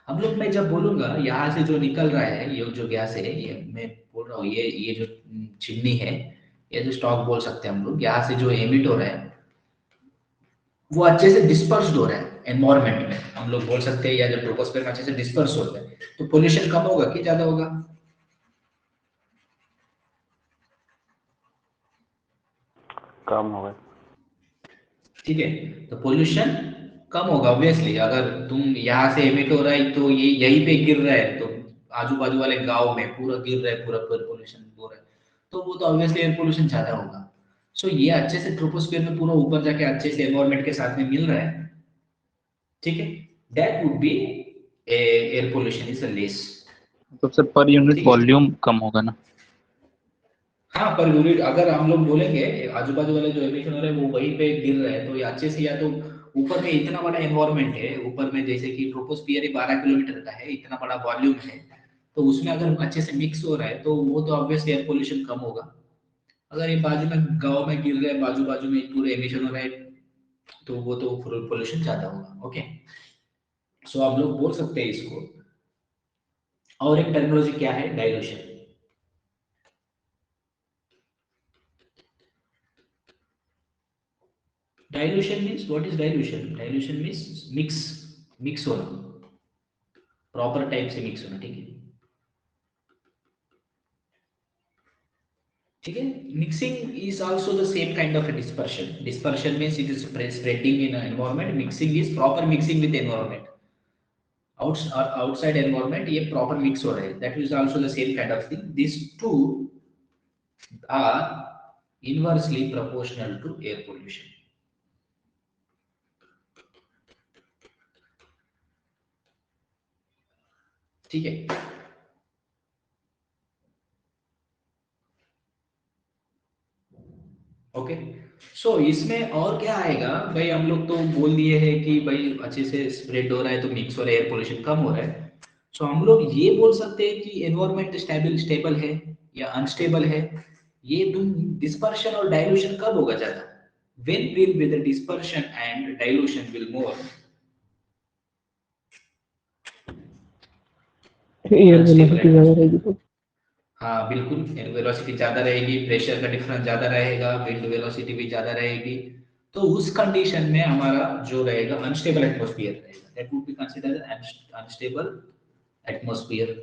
हम लोग, मैं जब बोलूंगा यहाँ से जो निकल रहा है, ये जो गैस है, ये मैं बोल रहा हूँ, ये जो चिमनी है, ये जो स्टॉक बोल सकते हैं हम लोग, यहाँ से जो एमिट हो रहा है वो अच्छे से डिस्पर्स्ड हो रहा है एनवायरनमेंट में, हम लोग बोल सकते हैं, या जो ट्रोपोस्फेयर में अच्छे से डिस्पर्स हो रहा है, तो पोल्यूशन कम होगा कि ज्यादा होगा, कम होगा। ठीक है, तो पोल्यूशन कम होगा ऑब्वियसली। अगर तुम यहाँ से एमिट हो रहा है तो ये यहीं पे गिर रहा है, तो आजू बाजू वाले गांव में पूरा गिर रहा है, पूरा पोल्यूशन हो रहा है, तो वो तो ऑब्वियसली एयर पोल्यूशन ज्यादा होगा। सो ये अच्छे से ट्रोपोस्फेयर में पूरा ऊपर जाके अच्छे से एनवायरनमेंट के साथ में मिल रहा है, ठीक है, that would B air pollution is less. तो सर पर यूनिट ठीक है। वॉल्यूम कम होगा ना? हाँ, पर यूनिट अगर हम लोग बोलेंगे आजू बाजू वाले जो एमिशन हो रहे हैं वो वहीं पे गिर रहे हैं, तो ये अच्छे से, या तो ऊपर में इतना बड़ा एनवायरनमेंट है, ऊपर में जैसे कि ट्रोपोस्फियर ही 12 किलोमीटर का है, इतना बड़ा वॉल्यूम है, तो उसमें अगर अच्छे से मिक्स हो रहा है तो वो तो ऑब्वियसली एयर पोल्यूशन कम होगा। अगर ये बाजू में गांव में गिर रहे हैं, बाजू बाजू में पूरे एमिशन हो रहा है, तो वो तो पोल्यूशन ज्यादा होगा। ओके, सो आप लोग बोल सकते हैं इसको। और एक टेक्नोलॉजी क्या है, dilution. Dilution means, what is dilution? Dilution means mix होना, प्रॉपर टाइप से मिक्स होना। ठीक है, ठीक है। Mixing is also the same kind of dispersion. Dispersion means it is spreading in environment, mixing is proper mixing with environment, outside environment ये proper mix हो रहा है, that is also the same kind of thing. These two are inversely proportional to air pollution. ठीक है, okay. सो इसमें और क्या आएगा भाई, हम लोग तो बोल दिए हैं कि भाई अच्छे से स्प्रेड हो रहा है तो मिक्स हो रहा है, एयर पोल्यूशन कम हो रहा है। सो हम लोग ये बोल सकते हैं कि एनवायरनमेंट स्टेबल है या अनस्टेबल है। ये डिस्पर्शन और डाइल्यूशन कब होगा ज्यादा? when will be the dispersion and dilution will more? Air velocity ज्यादा रहेगी तो। हाँ बिल्कुल, एयर वेलोसिटी ज्यादा रहेगी, प्रेशर का डिफरेंस ज्यादा रहेगा, विंड वेलोसिटी भी ज्यादा रहेगी, तो उस कंडीशन में हमारा जो रहेगा अनस्टेबल एटमॉस्फेयर रहेगा, that would be considered unstable atmosphere.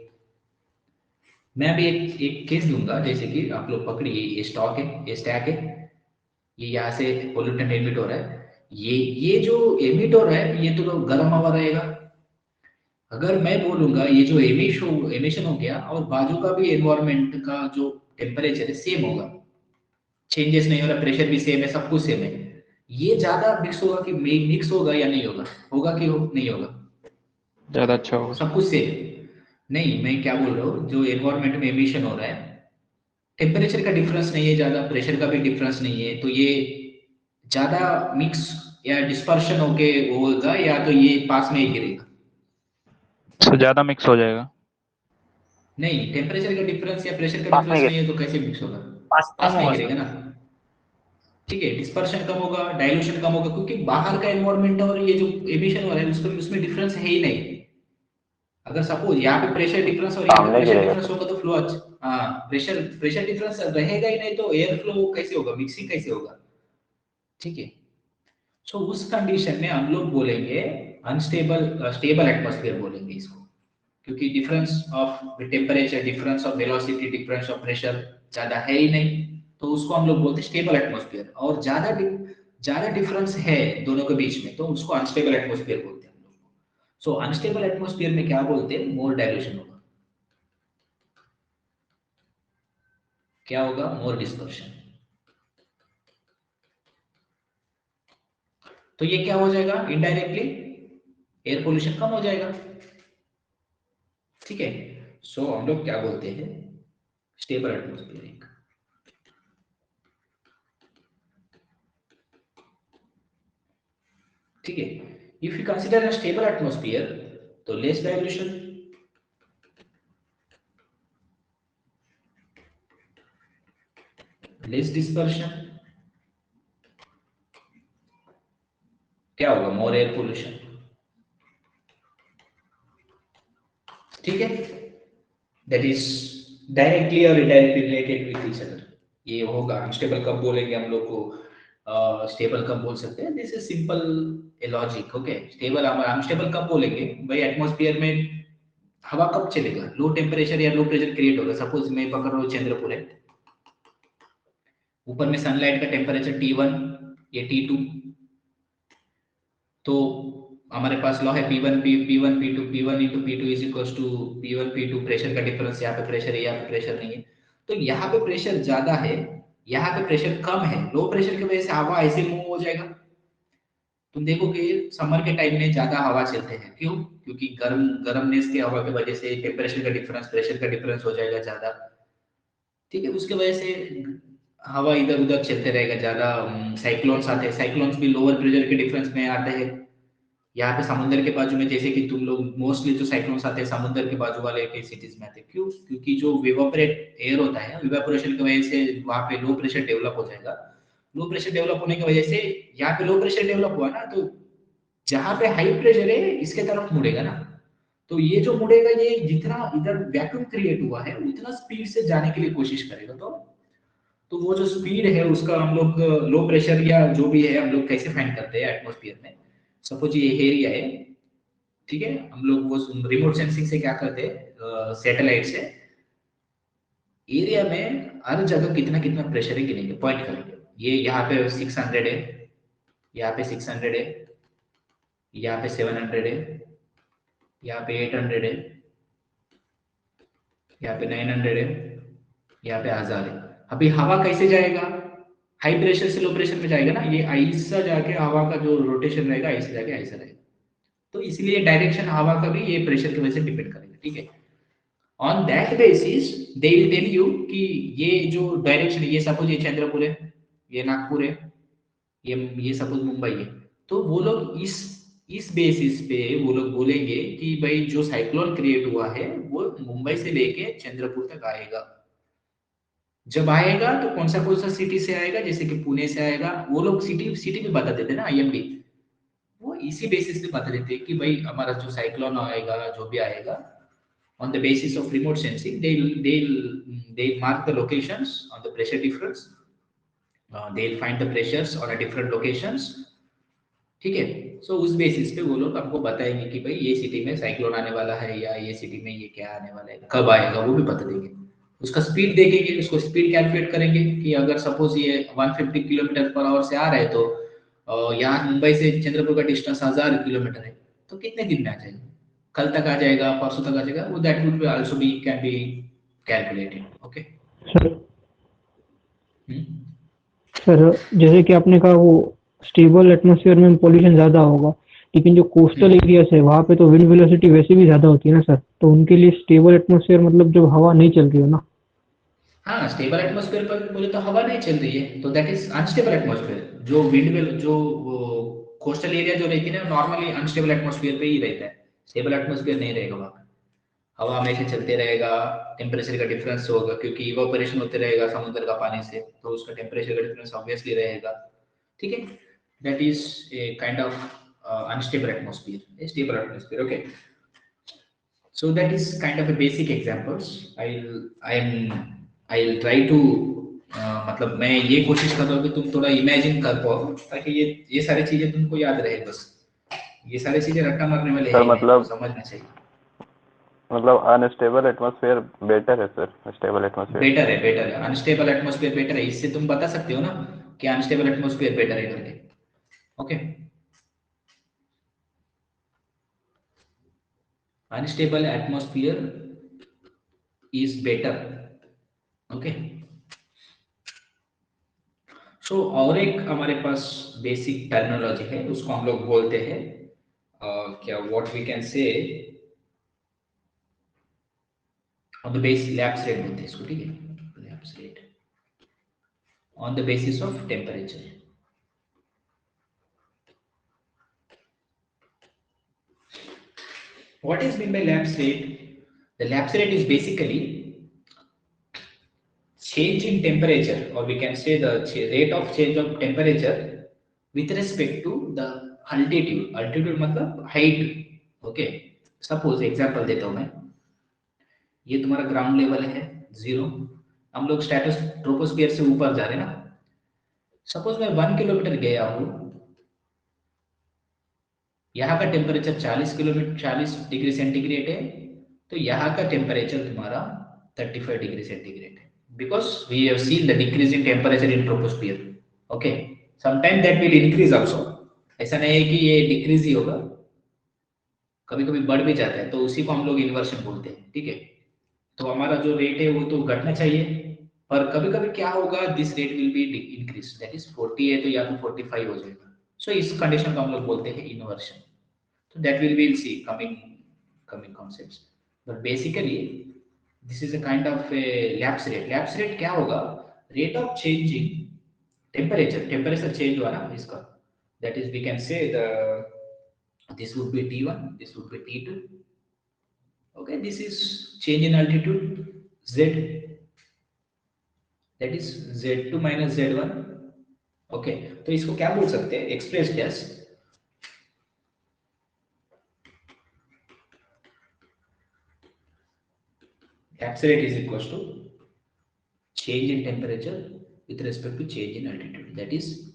मैं अभी एक केस दूंगा, जैसे कि आप लोग पकड़िए, ये स्टॉक है, ये स्टैक है, ये यहाँ से पोल्यूटेंट एमिट हो रहा है, ये जो एमिट हो रहा है ये तो गर्म हवा रहेगा। अगर मैं बोलूंगा ये जो एमिशन हो गया और बाजू का भी एनवायरनमेंट का जो टेम्परेचर है सेम होगा, चेंजेस नहीं हो रहा, प्रेशर भी सेम है, सब कुछ सेम है, ये ज्यादा मिक्स होगा कि मिक्स होगा या नहीं होगा? होगा कि नहीं होगा? ज्यादा अच्छा होगा। सब कुछ सेम नहीं, मैं क्या बोल रहा हूँ, जो एनवायरनमेंट में एमिशन हो रहा है, टेम्परेचर का डिफरेंस नहीं है ज्यादा, प्रेशर का भी डिफरेंस नहीं है, तो ये ज्यादा मिक्स या डिस्पर्शन होके होगा, या तो ये पास में ही गिरेगा? तो ज्यादा मिक्स हो जाएगा। नहीं, टेम्परेचर का डिफरेंस या प्रेशर का पास में डिफरेंस नहीं है तो कैसे मिक्स होगा? पास में ही गिरेगा ना। ठीक है, डिस्पर्शन कम होगा, डाइल्यूशन कम होगा, क्योंकि बाहर का एनवायरनमेंट और ये जो एमिशन हो रहा है उसमें डिफरेंस है ही नहीं। अगर सपोज यहाँ पे प्रेशर डिफरेंस और यहाँ पे सामने प्रेशर गिरेगा डिफरेंस होगा तो फ्लो अच्छा, हाँ, प्रेशर डिफरेंस रहेगा ही नहीं तो एयर फ्लो कैसे होगा, मिक्सिंग कैसे होगा? ठीक है, सो उस कंडीशन में हम लोग बोलेंगे अनस्टेबल, स्टेबल एटमॉस्फेयर बोलेंगे इसको, क्योंकि difference of temperature, difference of velocity, difference of pressure ज्यादा है ही नहीं, तो उसको हम लोग बोलते हैं स्टेबल एटमॉस्फेयर। और ज्यादा डिफरेंस है दोनों के बीच में तो उसको अनस्टेबल एटमॉस्फेयर बोलते हैं हम लोग। सो अनस्टेबल एटमॉस्फेयर में क्या बोलते हैं, मोर डायल्यूशन होगा। क्या होगा? मोर डिस्पर्शन। तो ये क्या हो जाएगा, इनडायरेक्टली एयर पोल्यूशन कम हो जाएगा। ठीक है, सो हम लोग क्या बोलते हैं, स्टेबल एटमॉस्फेयर। ठीक है, if you consider a stable atmosphere तो लेस डाइल्यूशन, लेस डिस्पर्शन, क्या होगा, मोर एयर पोल्यूशन। ठीक है, दैट इज डायरेक्टली और indirectly related with each other. ये होगा अनस्टेबल कब बोलेंगे हम लोग को, स्टेबल कब बोल सकते हैं, this is simple A logic. Okay, stable हम अनस्टेबल कब बोलेंगे भाई, एटमॉस्फेयर में हवा कब चलेगा, लो टेम्परेचर या लो प्रेशर क्रिएट होगा। सपोज मैं पकड़ रहा हूँ चंद्रपुर है, ऊपर में सनलाइट का टेम्परेचर T1 या T2, तो हमारे पास लॉ है P1 P2 P1 into P2 is equals to P1 P2, pressure का डिफरेंस, यहाँ पे प्रेशर है, यहाँ पे प्रेशर नहीं है, तो यहाँ पे प्रेशर ज्यादा है, यहाँ पे प्रेशर कम है, लो प्रेशर की वजह से हवा ऐसे मूव हो जाएगा, तुम देखोगे समर के टाइम में ज्यादा हवा चलते हैं, क्यों? क्योंकि गर्मनेस के हवा की वजह से टेम्परेचर का डिफरेंस, प्रेशर का डिफरेंस हो जाएगा ज्यादा, ठीक है। उसके वजह से हवा इधर उधर चलते रहेगा ज्यादा। साइक्लोन्स आते हैं, साइक्लोन्स भी लोअर प्रेशर के डिफरेंस में आते हैं। यहाँ पे समुद्र के बाजू में, जैसे कि तुम लोग मोस्टली जो साइक्लोन्स आते हैं समुद्र के बाजू वाले के सिटीज में आते हैं, क्यों? क्योंकि जो इवेपोरेट एयर होता है, इवेपोरेशन की वजह से वहाँ पे लो प्रेशर डेवलप हो जाएगा। लो प्रेशर डेवलप होने की वजह से यहाँ पे लो प्रेशर डेवलप हुआ ना, तो जहाँ पे हाई प्रेशर है इसके तरफ मुड़ेगा ना, तो ये जो मुड़ेगा ये जितना इधर वैक्यूम क्रिएट हुआ है उतना स्पीड से जाने के लिए कोशिश करेगा। तो वो जो स्पीड है उसका हम लोग लो प्रेशर या जो भी है हम लोग कैसे फाइंड करते हैं एटमॉस्फेयर में। सपोज ये एरिया है, ठीक है, हम लोग वो रिमोट सेंसिंग से क्या करते हैं, सैटेलाइट से एरिया में हर जगह कितना कितना प्रेशर है गिनेंगे, पॉइंट करेंगे। ये यहाँ पे 600 है, यहाँ पे 600 है, यहाँ पे 700 है, यहाँ पे 800 है, यहाँ पे 900 है, यहाँ पे 1000 है। अभी हवा कैसे जाएगा? हाई प्रेशर से लो प्रेशर में जाएगा ना, ये ऐसा जाके हवा का जो रोटेशन रहेगा ऐसे जाके ऐसा रहेगा। तो इसलिए डायरेक्शन हवा का भी ये प्रेशर की वजह से डिपेंड करेगा, ठीक है। On that basis they will tell you कि ये जो डायरेक्शन, ये सपोज ये चंद्रपुर है, ये नागपुर है, ये सपोज मुंबई है, तो वो लोग इस बेसिस पे वो लोग बोलेंगे कि भाई जो साइक्लोन क्रिएट हुआ है वो मुंबई से लेके चंद्रपुर तक आएगा। जब आएगा तो कौन सा सिटी से आएगा, जैसे कि पुणे से आएगा, वो लोग सिटी सिटी भी बता देते ना, आईएमडी, वो इसी बेसिस पे बता देते कि भाई हमारा जो साइक्लोन आएगा जो भी आएगा, on the basis of remote sensing they'll mark the locations on the pressure difference, they'll find the pressures on a different locations, ठीक है। सो उस बेसिस पे वो लोग हमको बताएंगे कि भाई ये सिटी में साइक्लोन आने वाला है या ये सिटी में ये क्या आने वाला है, कब आएगा वो भी बता देंगे। उसका स्पीड देखेंगे, उसको स्पीड कैलकुलेट करेंगे कि अगर सपोज ये 150 किलोमीटर पर आवर से आ रहा है तो यहाँ मुंबई से चंद्रपुर का डिस्टेंस 1000 किलोमीटर है, तो कितने दिन में आ जाएगा, कल तक आ जाएगा, परसों तक आ जाएगा, वो that would also be can be calculated. Okay sir sir जैसे कि आपने कहा वो स्टेबल एटमॉस्फेयर में पोल्यूशन ज्यादा होगा, लेकिन जो कोस्टल एरियाज है वहाँ पे तो विंड वेलोसिटी वैसे भी ज्यादा होती है ना सर, तो उनके लिए स्टेबल एटमॉस्फेयर मतलब जब हवा नहीं चल रही हो ना। हाँ, स्टेबल एटमॉस्फेयर पर बोले तो हवा नहीं चल रही है तो दैट इज अनस्टेबल एटमॉस्फेयर। जो विंड वेल जो कोस्टल एरिया जो रहती है ना, नॉर्मली अनस्टेबल एटमॉस्फेयर पे ही रहता है, स्टेबल एटमॉस्फेयर नहीं रहेगा वहाँ पे। हवा हमेशा चलते रहेगा, टेम्परेचर का डिफरेंस होगा क्योंकि इवापोरेशन होते रहेगा समुद्र का पानी से, तो उसका टेम्परेचर का डिफरेंस ऑब्वियसली रहेगा, ठीक है। That is a kind of unstable atmosphere, a stable atmosphere. Okay, so that is kind of a basic examples. I'll try to मतलब मैं ये कोशिश कर रहा हूँ कि तुम थोड़ा इमेजिन कर पाओ ताकि ये सारी चीजें तुमको याद रहे। बस ये सारी चीजें रट्टा मारने वाले सर हैं, मतलब समझना चाहिए। मतलब अनस्टेबल एटमॉस्फेयर बेटर है सर, स्टेबल एटमॉस्फेयर बेटर है अनस्टेबल एटमॉस्फेयर बेटर है, इससे तुम बता सकते हो ना कि अनस्टेबल एटमॉस्फेयर बेटर है करके। Okay, unstable atmosphere is better. Okay, so और एक हमारे पास बेसिक टर्मिनोलॉजी है, उसको हम लोग बोलते हैं क्या, what we can say on the base lapse rate बोलते हैं इसको, ठीक है, lapse rate on the basis of temperature. What is meant by lapse rate? The lapse rate is basically change in temperature, or we can say the rate of change of temperature with respect to the altitude. Altitude मतलब height. Okay, suppose example देता हूँ मैं, ये तुम्हारा ground level है 0, हम लोग स्ट्रेटस troposphere से ऊपर जा रहे हैं ना। सपोज मैं 1 किलोमीटर गया हूँ, यहाँ का टेम्परेचर 40 डिग्री सेंटीग्रेड है, तो यहाँ का टेम्परेचर तुम्हारा 35 डिग्री सेंटीग्रेड है, because we have seen the decrease in temperature in troposphere. Okay, sometime that will increase also, ऐसा नहीं है कि ये डिक्रीज ही होगा, कभी कभी बढ़ भी जाता है, तो उसी को हम लोग इन्वर्शन बोलते हैं, ठीक है। तो हमारा जो रेट है वो तो घटना चाहिए, पर कभी कभी क्या होगा, this rate will be increase, that is 40 है तो या तो 45 हो जाएगा, सो इस कंडीशन को हम लोग बोलते हैं inversion. So that we'll see coming concepts. But basically, this is a kind of a lapse rate. Lapse rate क्या होगा? Rate of change in temperature. Temperature change हुआ ना इसका. That is, we can say this would be T1, this would be T2. Okay, this is change in altitude Z. That is Z2 minus Z1. Okay, तो इसको क्या बोल सकते हैं? Expressed as lapse rate is equals to change in temperature with respect to change in altitude. That is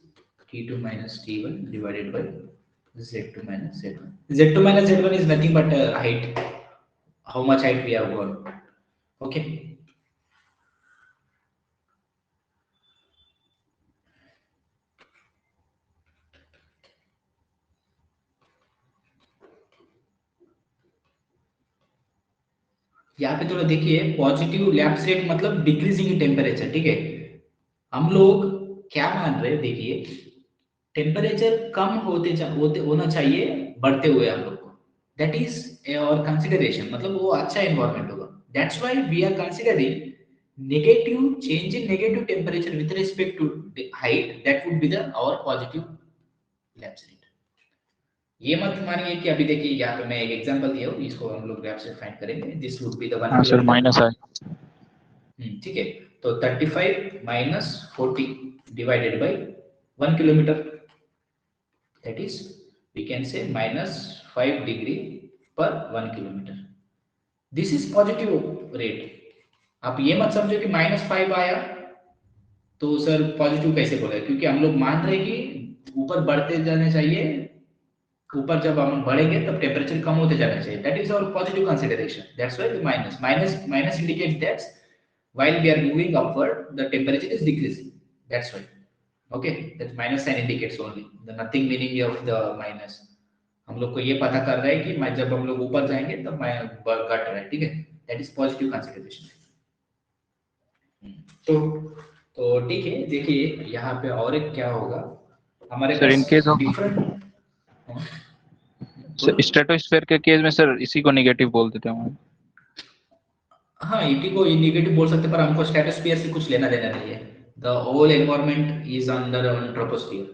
T2 minus T1 divided by Z2 minus Z1. Z2 minus Z1 is nothing but height. How much height we have gone. Okay. यहाँ पे थोड़ा देखिए, positive lapse rate मतलब decreasing in temperature. ठीक है, हम लोग क्या मान रहे हैं? देखिए, टेम्परेचर कम होना चाहिए बढ़ते हुए हम लोग को. दैट इज और कंसिडरेशन, मतलब वो अच्छा एनवायरनमेंट होगा. That's why we are considering negative change in negative temperature with respect to height. That would be the our positive lapse rate. ये मत मानिए कि अभी देखिए यहाँ पे मैं एक एग्जांपल दिया हूँ, इसको हम लोग लैप्स रेट फाइंड करेंगे. This would be the 1 sir minus है. ठीक है, तो 35 minus 40 divided by 1 kilometer. That is, we can say minus 5 degree per 1 kilometer. This is positive rate. आप ये मत समझो कि -5 आया तो सर पॉजिटिव कैसे बोले, क्योंकि हम लोग मान रहे कि ऊपर बढ़ते जाने चाहिए. ऊपर जब हम बढ़ेंगे तब टेम्परेचर कम होते जाना चाहिए. That is our positive consideration. That's why the minus indicates that while we are moving upward the temperature is decreasing. That's why. Okay, that minus sign indicates only the nothing meaning of the minus. हम लोग को ये पता कर रहा है कि जब हम लोग ऊपर जाएंगे तब घट रहा है. ठीक है, that is positive consideration. तो ठीक है, देखिए यहाँ पे और एक क्या होगा हमारे sir in case of different. Stratosphere के केस में सर इसी को नेगेटिव बोल देते हैं. हाँ, ईटी को नेगेटिव बोल सकते हैं, पर हमको स्ट्रेटोस्फीयर से कुछ लेना देना नहीं है. The whole environment is under troposphere.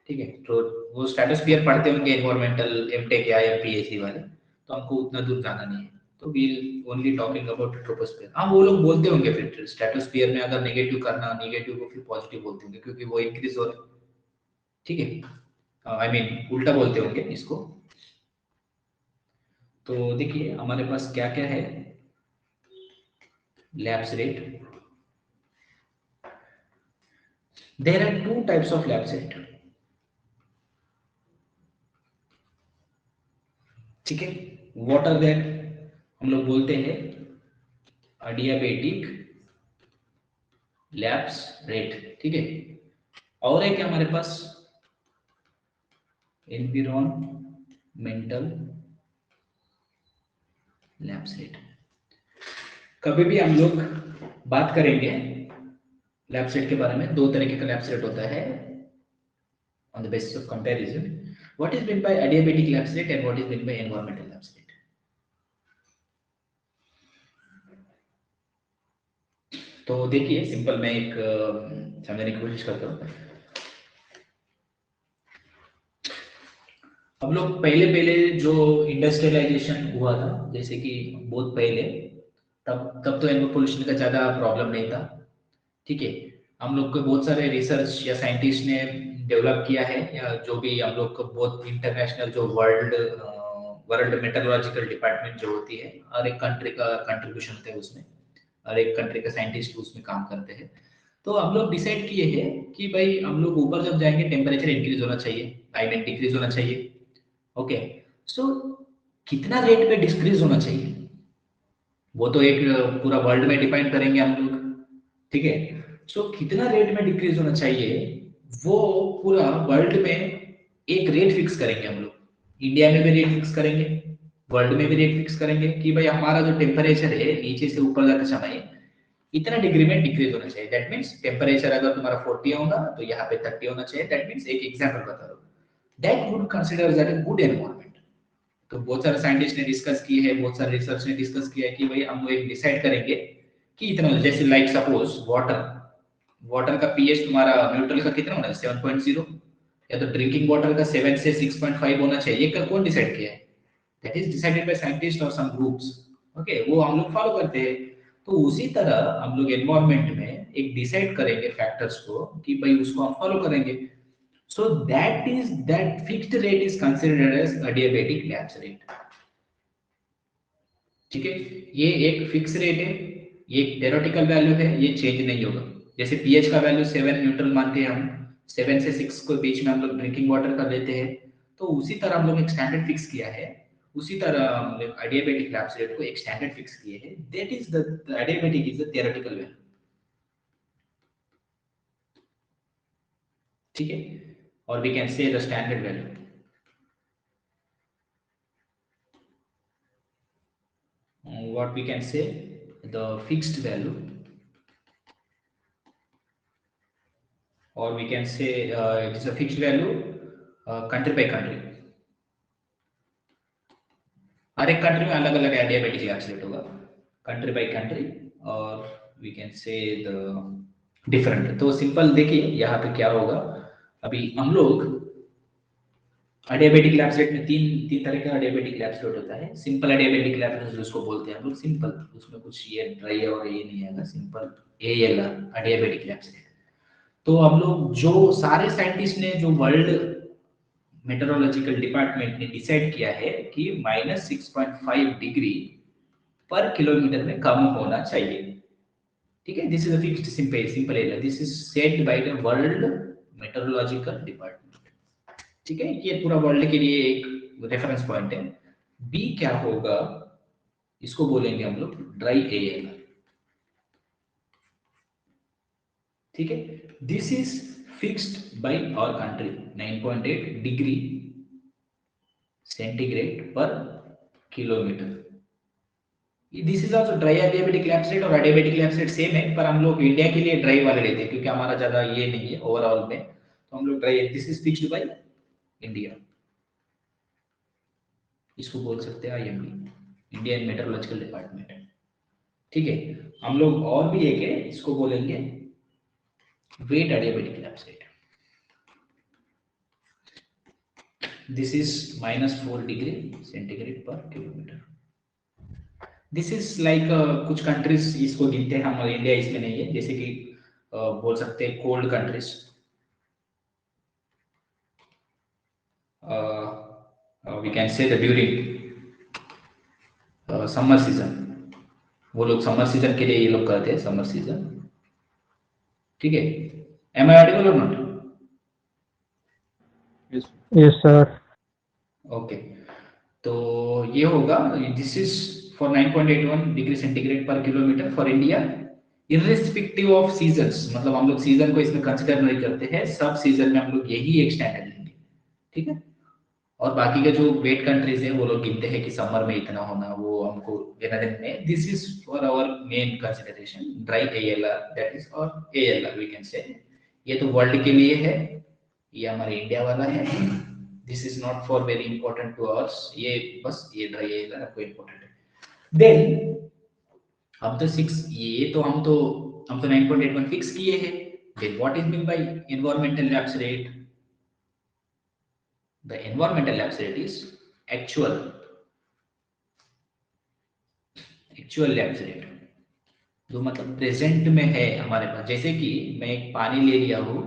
ठीक है, तो वो स्ट्रेटोस्फीयर पढ़ते होंगे एनवायरमेंटल एमटेक या पीएचडी वाले, तो हमको उतना दूर जाना नहीं है. तो we only talking about troposphere. हाँ, वो लोग बोलते होंगे फिर स्ट्रेटोस्फीयर में अगर नेगेटिव करना, नेगेटिव को फिर पॉजिटिव बोलते होंगे क्योंकि वो इंक्रीज हो रहा है. ठीक है, आई मीन उल्टा बोलते होंगे इसको. तो देखिए हमारे पास क्या क्या है. lapse rate. There are two types of lapse rate. ठीक है, what are that? हम लोग बोलते हैं adiabatic lapse rate. ठीक है, और है क्या हमारे पास environmental lapse rate. कभी भी हम लोग बात करेंगे लैप्स रेट के बारे में, दो तरीके का लैप्स रेट होता है on the basis of comparison. What is mean bye adiabatic lapse rate and what is mean by environmental lapse rate. तो देखिए सिंपल मैं एक समझाने की कोशिश करता हूँ. हम लोग पहले जो इंडस्ट्रियलाइजेशन हुआ था, जैसे कि बहुत पहले, तब तो एयर पोल्यूशन का ज्यादा प्रॉब्लम नहीं था. ठीक है, हम लोग को बहुत सारे रिसर्च या साइंटिस्ट ने डेवलप किया है, या जो भी हम लोग को बहुत इंटरनेशनल जो वर्ल्ड मेट्रोलॉजिकल डिपार्टमेंट जो होती है, हर एक कंट्री का कंट्रीब्यूशन होता है उसमें, हर एक कंट्री का साइंटिस्ट उसमें काम करते हैं. तो हम लोग डिसाइड किए हैं कि भाई हम लोग ऊपर जब जाएंगे टेम्परेचर इंक्रीज होना चाहिए, आई मीन डिक्रीज होना चाहिए. ओके, सो कितना रेट पे डिक्रीज होना चाहिए वो तो एक पूरा वर्ल्ड में डिपेंड करेंगे हम लोग. ठीक है, सो कितना रेट में डिक्रीज होना चाहिए वो पूरा वर्ल्ड में एक रेट फिक्स करेंगे हम लोग. इंडिया में भी रेट फिक्स करेंगे, वर्ल्ड में भी रेट फिक्स करेंगे कि भाई हमारा जो टेम्परेचर है नीचे से ऊपर जाकर समय इतना डिग्री में डिक्रीज होना चाहिए. दैट मीन्स टेम्परेचर अगर तुम्हारा 40 होगा तो यहाँ पे 30 होना चाहिए. दैट मीन्स एक एग्जांपल बता रहा हूँ, that would consider that a good environment. तो बहुत सारे साइंटिस्ट ने डिस्कस किए हैं, बहुत सारे रिसर्च ने डिस्कस किया है कि भाई हम लोग एक डिसाइड करेंगे कि इतना, जैसे लाइक सपोज वाटर का पीएच तुम्हारा न्यूट्रल का कितना होना है, 7.0, या तो ड्रिंकिंग वाटर का 7 से 6.5 होना चाहिए। ये कौन डिसाइड किया है? That is decided by scientist और सम ग्रुप्स। ओके, वो हम लोग फॉलो करते हैं। तो उसी तरह हम लोग एनवायरनमेंट में एक डिसाइड करेंगे फैक्टर्स को कि भाई उसको हम फॉलो करेंगे। So that fixed rate is considered as adiabatic lapse rate. ठीक है, ये एक फिक्स रेट है, ये एक थ्योरेटिकल वैल्यू है, ये चेंज नहीं होगा। जैसे पीएच का वैल्यू 7 न्यूट्रल मानते हैं हम, 7 से 6 के बीच में हम लोग ड्रिंकिंग वाटर का लेते हैं, तो उसी तरह हम लोग एक स्टैंडर्ड फिक्स किया है। उसी तरह हम लोग adiabatic lapse rate को एक स्टैंडर्ड फिक्स किए हैं। That is the adiabatic is the theoretical value. ठीक है, और we can say the standard value. What we can say, the fixed value, or we can say it is a fixed value country by country। हर एक country में अलग अलग adiabatic lapse rate होगा, country by country, और we can say the different. तो simple देखिए यहाँ पे क्या होगा। अभी हम लोग adiabatic lapse rate में तीन तरह का adiabatic lapse rate होता है। सिंपल adiabatic lapse rate जिसको बोलते हैं हम लोग सिंपल, उसमें कुछ ये ड्राई और ये नहीं आएगा, simple ALR adiabatic lapse rate। तो हम लोग जो सारे साइंटिस्ट ने, जो वर्ल्ड मेट्रोलॉजिकल डिपार्टमेंट ने डिसाइड किया है कि -6.5 डिग्री पर किलोमीटर में कम होना चाहिए। ठीक है, this is a fixed simple area, this is set by the world meteorological department. ठीक है, ये पूरा वर्ल्ड के लिए एक रेफरेंस पॉइंट है। बी क्या होगा, इसको बोलेंगे हम लोग ड्राई ALR। ठीक है, this is fixed by our country, 9.8 degree centigrade पर kilometre. This is also dry adiabatic lapse rate, और adiabatic lapse rate सेम है, पर हम लोग इंडिया के लिए ड्राई वाले लेते हैं क्योंकि हमारा ज्यादा ये नहीं है ओवरऑल में, तो हम लोग dry, this is fixed by India. इसको बोल सकते हैं IMD, इंडियन मेट्रोलॉजिकल डिपार्टमेंट। ठीक है, हम लोग और भी एक है, इसको बोलेंगे wet adiabatic lapse rate। This is -4 degree centigrade पर किलोमीटर। दिस इज लाइक कुछ कंट्रीज इसको गिनते हैं, हमारे इंडिया इसमें नहीं है, जैसे कि बोल सकते हैं cold countries, we can say the during summer season, वो लोग समर सीजन के लिए ये लोग करते हैं समर सीजन। ठीक है, एम आई ऑडिबल और नॉट? Yes sir. ओके, तो ये होगा, this is for 9.81 degree centigrade पर kilometre for India, irrespective of seasons. मतलब हम लोग सीजन को इसमें कंसीडर नहीं करते हैं, सब सीजन में हम लोग यही एक स्टैंडर्ड लेंगे। ठीक है, और बाकी के जो वेट कंट्रीज हैं वो लोग गिनते हैं कि समर में इतना होना, वो हमको देना देने। This is for our main consideration dry ALR, that is और ALR वी कैन से। ये तो वर्ल्ड के लिए है, ये हमारे इंडिया वाला है। This is not for very important to ours, ये बस ये ड्राई ALR आपको इंपॉर्टेंट है। देन हम तो 6, ये तो हम तो 9.81 फिक्स किए हैं। Then what is mean by environmental lapse rate? The environmental lapse rate is actual lapse rate, जो मतलब प्रेजेंट में है हमारे पास। जैसे कि मैं एक पानी ले लिया हूँ,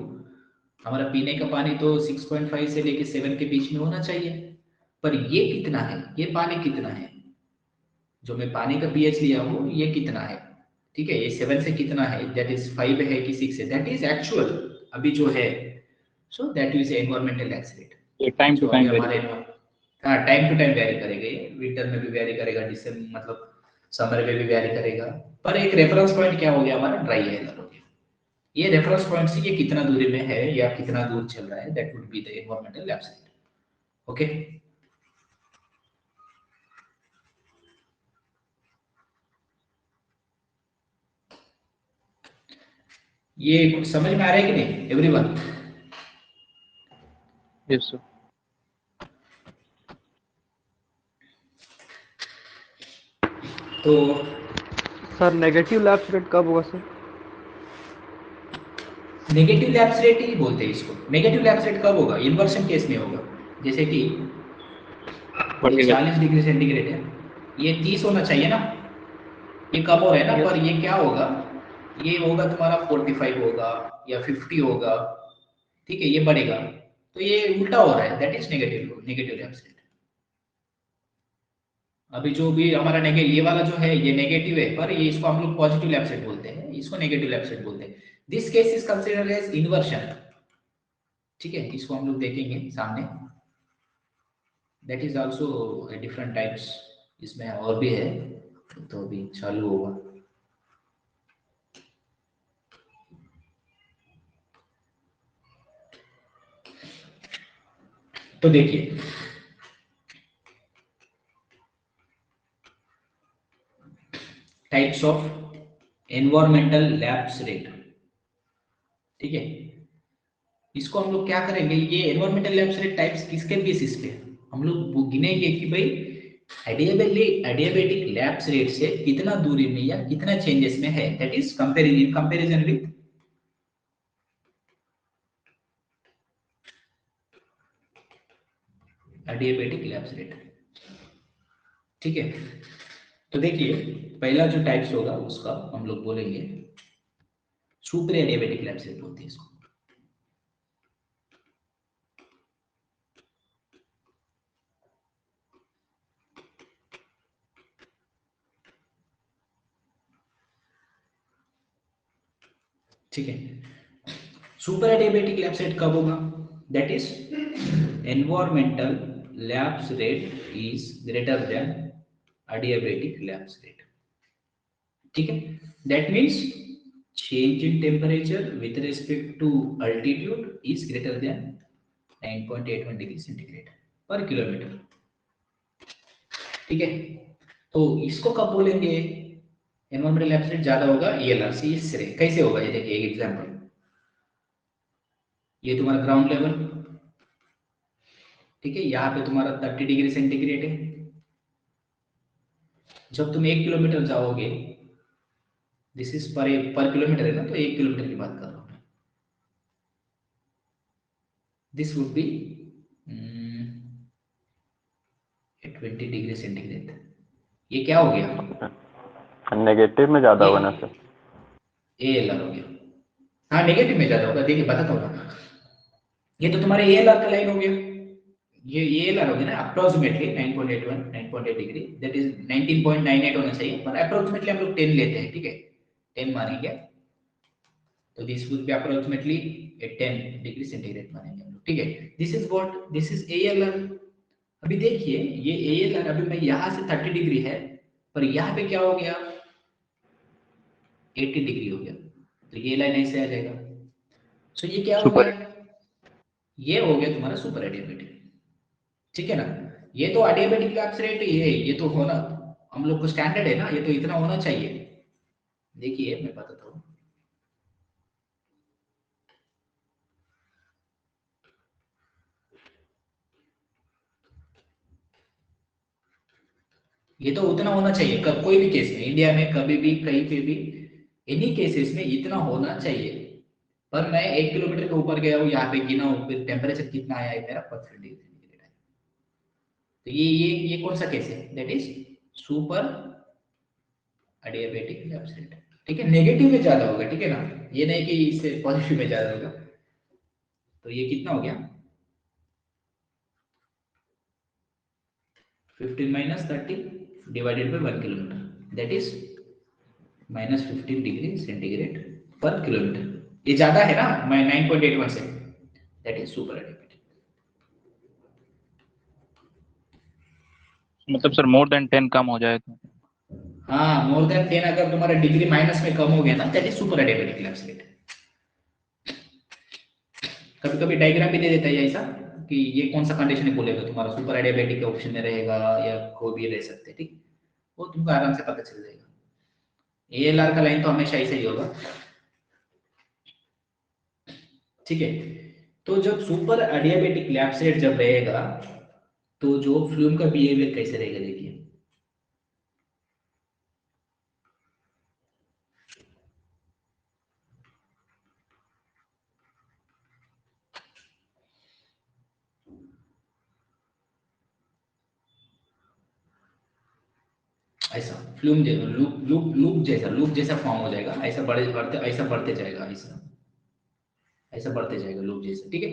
हमारा पीने का पानी तो 6.5 से लेके 7 के बीच में होना चाहिए, पर ये कितना है, ये पानी कितना है, जो मैं पानी का pH लिया हूँ ये कितना है? ठीक है, ये 7 से कितना है, दैट इज 5 है कि 6 है, दैट इज एक्चुअल अभी जो है। So that is environmental lapse rate. ये टाइम टू टाइम हमारे, हाँ टाइम टू टाइम वेरी करेगा, ये विंटर में भी वेरी करेगा, डिसेंबर मतलब समर में भी वेरी करेगा, पर एक रेफरेंस पॉइंट क्या हो गया हमारा, ड्राई ALR हो गया। ये रेफरेंस पॉइंट से ये कितना दूरी में है या कितना दूर चल रहा है, that would be the environmental lapse rate. Okay, ये कुछ समझ में आ रहा है कि नहीं एवरीवन? Yes sir. तो सर नेगेटिव लैप्स रेट कब होगा सर? नेगेटिव लैप्स रेट ही बोलते हैं इसको। नेगेटिव लैप्स रेट कब होगा? इन्वर्शन केस में होगा। जैसे कि ये 40 डिग्री सेंटीग्रेड है, ये 30 होना चाहिए ना, ये कम हो रहा है ना, पर ये क्या होगा, ये होगा तुम्हारा 45 होगा या 50 होगा, ठीक है, ये बढ़ेगा, तो ये उल्टा हो रहा है, that is negative negative lapse rate. अभी जो भी हमारा नेगेटिव, ये वाला जो है ये नेगेटिव है, पर ये इसको हम लोग पॉजिटिव लैप्स रेट बोलते हैं, इसको नेगेटिव लैप्स रेट बोलते हैं। This case is considered as inversion, ठीक है, इसको हम लोग देखेंगे सामने। That is also different types, इसमें और भी है, तो अभी चालू होगा। तो देखिए types of environmental lapse rate, ठीक है, इसको हम लोग क्या करेंगे, ये एनवायरमेंटल लैप्स रेट टाइप्स किसके बेसिस पे हम लोग वो गिनेंगे कि भाई एडियाबेटिक लैप्स रेट से कितना दूरी में या कितना चेंजेस में है, that is comparison with adiabatic lapse rate, ठीक है। तो देखिए पहला जो टाइप्स होगा उसका हम लोग बोलेंगे सुपर एडियाबेटिक लैप्स रेट बोलते हैं इसको, ठीक है। सुपर एडियाबेटिक लैप्स रेट कब होगा? That is environmental lapse rate is greater than adiabatic lapse rate, ठीक है। That means change in temperature with respect to altitude is greater than 9.81 degree centigrade per kilometer, ठीक है। तो इसको कब बोलेंगे एनवायरमेंटल लैप्स रेट ज्यादा होगा? ELR से इससे कैसे होगा, ये देखिए एक एग्जांपल, ये तुम्हारा ग्राउंड लेवल, ठीक है, यहाँ पे तुम्हारा 30 डिग्री सेंटीग्रेड है, जब तुम 1 किलोमीटर जाओगे, दिस इज पर किलोमीटर है ना, तो 1 किलोमीटर की बात कर रहा हूं मैं, this would be 20 degree centigrade, ये क्या हो गया, नेगेटिव में ज्यादा होगा ना सर? ALR हो गया, हाँ नेगेटिव में ज्यादा होगा, देखिए बताता हूँ ना, ये तो तुम्हारे ALR का लाइन हो गया, ये ALR हो गया ना अप्रोक्सीमेटली 9.81 9.8 डिग्री, दैट इज 19.98 होना चाहिए, पर अप्रोक्सीमेटली हम लोग 10 लेते हैं, ठीक है, 10 मानेंगे, तो this would be approximately 10 degree centigrade मानेंगे हम लोग, ठीक है। This is what, this is ALR। अभी देखिए ये ALR, अभी मैं यहाँ से 30 डिग्री है, पर यहाँ पे क्या हो गया, 80 डिग्री हो गया, तो ये लाइन ऐसे आ जाएगा, सो ये क्या हो गया, ये हो गया तुम्हारा सुपर एडियाबेटिक, ठीक है ना। ये तो एडियाबेटिक लैप्स रेट ये तो होना हम लोग को स्टैंडर्ड है ना, ये तो इतना होना चाहिए। देखिए मैं बताता हूँ, ये तो उतना होना चाहिए कोई भी केस में, इंडिया में कभी भी कहीं पे भी इन्हीं केसेस में इतना होना चाहिए, पर मैं 1 किलोमीटर के ऊपर गया हूँ, यहाँ पे गिना हूँ, फिर टेम्परेचर कितना आया है मेरा 45 डिग्री सेंटीग्रेड है, तो ये कौन सा केस है, that is super adiabatic lapse rate, ठीक है। नेगेटिव में ज्यादा होगा, ठीक है ना, ये नहीं कि इससे पॉजिटिव में ज्यादा होगा, तो ये कितना हो गया 15 minus 30 divided by 1 kilometer, that is minus 15 degree centigrade पर किलोमीटर, ये ज्यादा है ना, मैं 9.81 से, that is super एडियाबेटिक। मतलब सर मोर देन 10 कम हो जाए तो? हाँ मोर देन 10 अगर तुम्हारा डिग्री माइनस में कम हो गया ना, that is super adiabatic lapse rate. कभी कभी डायग्राम भी दे देता है ऐसा कि ये कौन सा कंडीशन है बोलेगा, तुम्हारा सुपर एडियाबेटिक के ऑप्शन में रहेगा या कोई भी रह सकते, ठीक, वो तुमको आराम से पता चल जाएगा। ALR का लाइन तो हमेशा ऐसे ही होगा, ठीक है। तो जब सुपर एडियाबेटिक लैप्स रेट जब रहेगा, तो जो फ्लूम का बिहेवियर कैसे रहेगा देखिए, ऐसा फ्लूम लूप लूप लूप जैसा फॉर्म हो जाएगा, ऐसा बढ़ते जाएगा, ऐसा बढ़ते जाएगा लूप जैसा, ठीक है।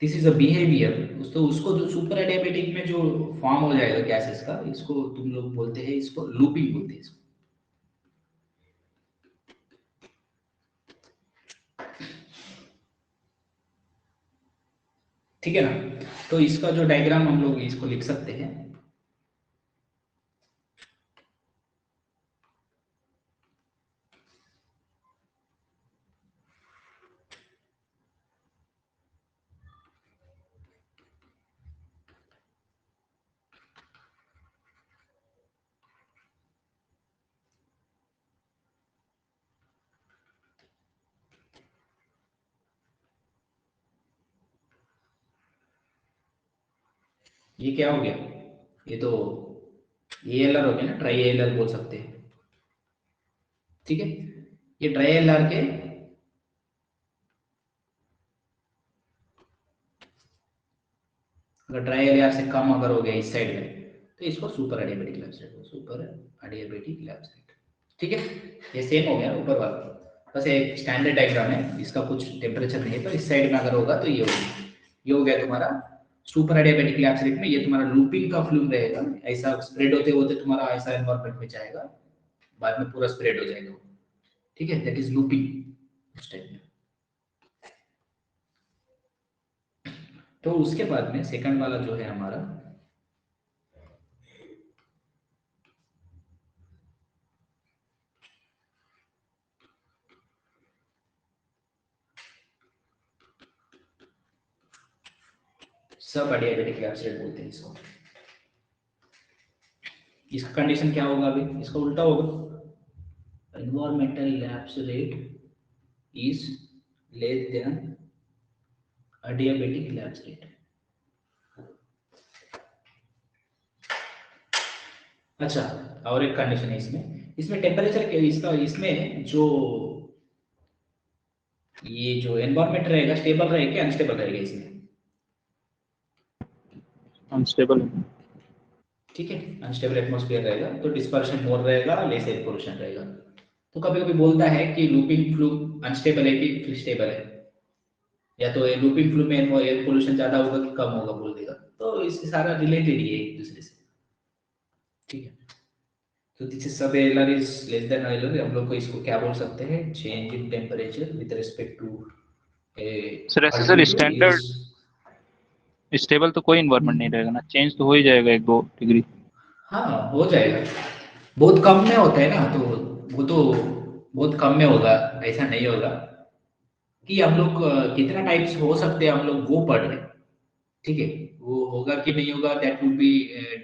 This is a behaviour. उसको जो सुपर एडियाबेटिक में जो फॉर्म हो जाएगा गैसेस का, इसको तुम लोग बोलते हैं, इसको लूपिंग बोलते हैं इसको। ठीक है ना। तो इसका जो डायग्राम हम लोग इसको लिख सकते हैं। ये क्या हो गया, ये तो ALR हो गया ना, ट्राई ALR बोल सकते हैं, ठीक है। ये ट्राई ALR के अगर ट्राई ALR से कम अगर हो गया इस साइड में, तो इसको super adiabatic lapse super adiabatic lapse, ठीक है। ये सेम हो गया ऊपर वाला, बस एक स्टैंडर्ड डायग्राम है, इसका कुछ टेम्परेचर नहीं है, पर इस साइड में अगर होगा तो ये होगा। ये हो गया तुम्हारा सुपर एडियाबेटिक लैप्स में, ये तुम्हारा लूपिंग का फ्लूम रहेगा, ऐसा स्प्रेड होते होते तुम्हारा ऐसा एनवायरनमेंट में जाएगा, बाद में पूरा स्प्रेड हो जाएगा, ठीक है। दैट इज लूपिंग उस टाइप में। तो उसके बाद में सेकंड वाला जो है हमारा, सब एडियाबेटिक लैप्स बोलते हैं इसको। इसका कंडीशन क्या होगा, अभी इसका उल्टा होगा, environmental lapse rate is less then adiabatic lapse rate। अच्छा, और एक कंडीशन है इसमें, इसमें टेम्परेचर के इसका, इसमें जो ये जो एनवायरनमेंट रहेगा स्टेबल रहेगा कि अनस्टेबल रहेगा इसमें, अनस्टेबल। ठीक है। अनस्टेबल एटमॉस्फेयर रहेगा तो डिस्पर्शन मोर रहेगा, लेस एयर पोल्यूशन रहेगा। तो कभी कभी बोलता है कि लूपिंग फ्लूम अनस्टेबल है कि स्टेबल है, या तो लूपिंग फ्लूम में एयर पोल्यूशन ज्यादा होगा कि कम होगा बोल देगा, तो इससे सारा रिलेटेड ही है एक दूसरे से, ठीक है। तो दिस इज सब LR is less than LR, हम लोग को इसको क्या बोल सकते हैं, change in temperature with respect to sir ऐसे sir altitude is. Standard stable तो कोई इन्वायरमेंट नहीं रहेगा ना, चेंज तो हो ही जाएगा 1-2 डिग्री। हाँ हो जाएगा, बहुत कम में होता है ना, तो वो तो बहुत कम में होगा, ऐसा नहीं होगा कि हम लोग कितना टाइप्स हो सकते हैं हम लोग वो पढ़ रहे हैं, ठीक है। वो होगा कि नहीं होगा दैट विल बी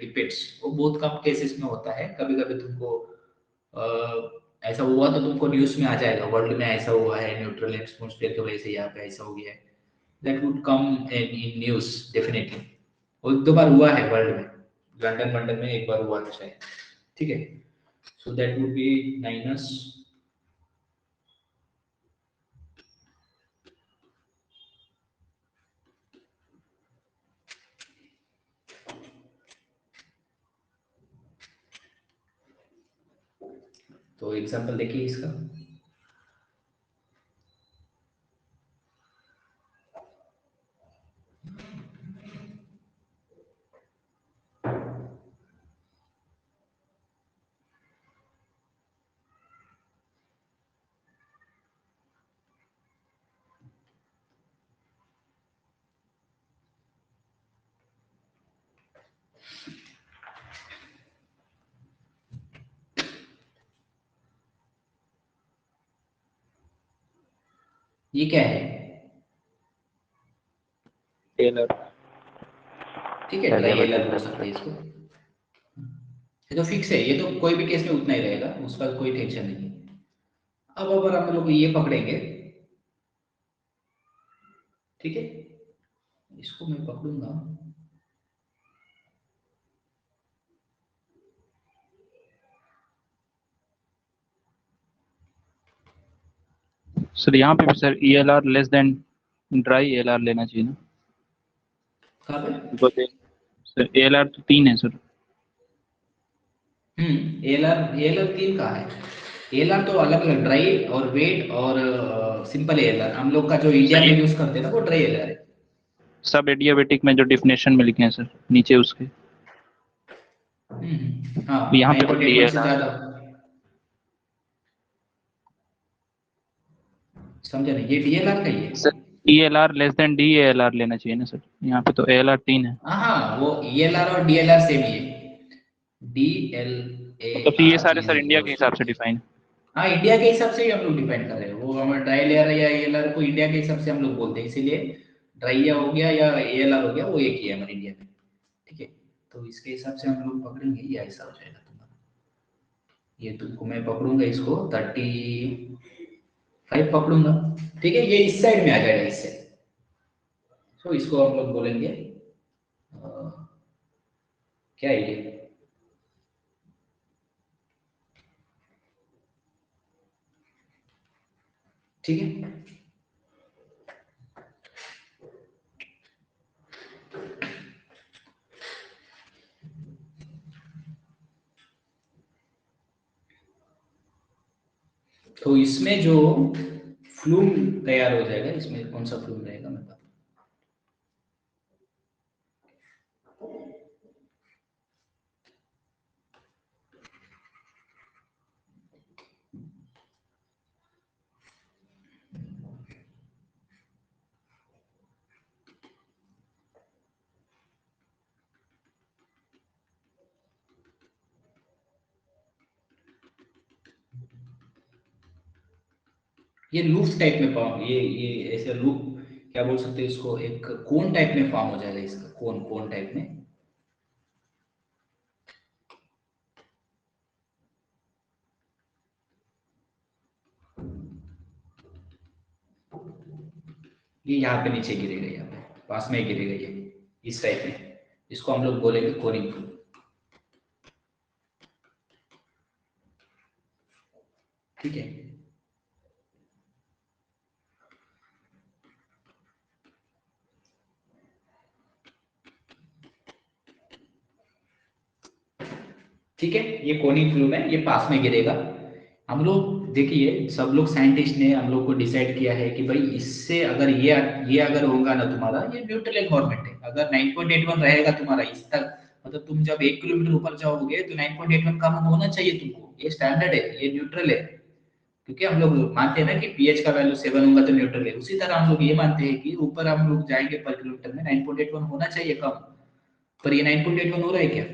डिपेंड्स, वो बहुत कम केसेस में होता है। कभी कभी तुमको ऐसा हुआ तो तुमको न्यूज में आ जाएगा, वर्ल्ड में ऐसा हुआ है, न्यूट्रल एटमॉस्फेयर की वजह से यहाँ पे ऐसा हो गया है, that would come in news definitely. वो एक दो बार हुआ है वर्ल्ड में, लंदन वंडन में एक बार हुआ था शायद, ठीक है। So that would B minus तो एग्जांपल देखिए इसका, ये क्या है, टेलर। ठीक है, ट्राई एडियाबेटिक एलआर बोल लैप्स सकते हैं रेट। इसको। ये तो फिक्स है, ये तो कोई भी केस में उतना ही रहेगा, उसका कोई टेंशन नहीं है। अब अगर हम लोग ये पकड़ेंगे, ठीक है, इसको मैं पकड़ूंगा, सर यहाँ पे भी sir ELR less than dry ELR लेना चाहिए ना, कहाँ पे, बिकॉज सर ELR तो 3 है सर। एएलआर 3 का है। एएलआर तो अलग अलग, ड्राई और वेट और सिंपल एएलआर। हम लोग का जो इंडिया में यूज करते हैं ना वो ड्राई एएलआर है। सब एडियाबेटिक में जो डिफिनेशन में लिखे हैं सर नीचे उसके, हाँ यहाँ पे तो 9.81 से DLR ज्यादा। समझे नहीं, ये डीएलआर का ही है। Sir, DLR less than DALR लेना चाहिए ना सर, यहाँ पे तो ALR 3 है। हाँ वो ईएलआर और डीएलआर सेम ही है। डी एल ए तो फिर ये आर सारे इज सर इंडिया के इक्वल्स टू, हिसाब से डिफाइन। हाँ इंडिया के हिसाब से ही हम लोग डिफाइन कर रहे हैं। वो हमारा ड्राई लेयर या एएलआर को इंडिया के हिसाब से हम लोग बोलते हैं, इसीलिए ड्राई हो गया या एएलआर हो गया वो एक ही है हमारे इंडिया में। ठीक है, तो इसके हिसाब से हम लोग पकड़ेंगे, ये ऐसा हो जाएगा तुम्हारा। ये तुमको मैं पकड़ूंगा, इसको 35 पकड़ूंगा। ठीक है, ये इस साइड में आ जाएगा इससे। तो इसको हम लोग बोलेंगे क्या है ये, ठीक है। तो इसमें जो फ्लूम तैयार हो जाएगा, इसमें कौन सा फ्लूम रहेगा मैं बता, ये लूप टाइप में फॉर्म, ये ऐसे लूप क्या बोल सकते हैं इसको, एक कोन टाइप में फॉर्म हो जाएगा इसका, कोन कोन टाइप में। ये यहाँ पे नीचे गिरेगा, यहाँ पे पास में ही गिरेगा ये, इस टाइप में। इसको हम लोग बोलेंगे कोनिंग फ्लूम। ठीक है, ठीक है, ये कोनिंग फ्लूम है, ये पास में गिरेगा। हम लोग देखिए, सब लोग साइंटिस्ट ने हम लोग को डिसाइड किया है कि भाई इससे अगर ये अगर होगा ना तुम्हारा, ये न्यूट्रल एनवायरमेंट है। अगर 9.81 रहेगा तुम्हारा इस तक, मतलब तुम जब 1 किलोमीटर ऊपर जाओगे तो 9.81 कम होना चाहिए तुमको, ये स्टैंडर्ड है, ये न्यूट्रल है। क्योंकि हम लोग मानते हैं ना कि पीएच का वैल्यू 7 होगा तो न्यूट्रल है, उसी तरह हम लोग ये मानते हैं कि ऊपर हम लोग जाएंगे पर किलोमीटर में 9.81 होना चाहिए कम। पर ये 9.81 हो रहा है क्या?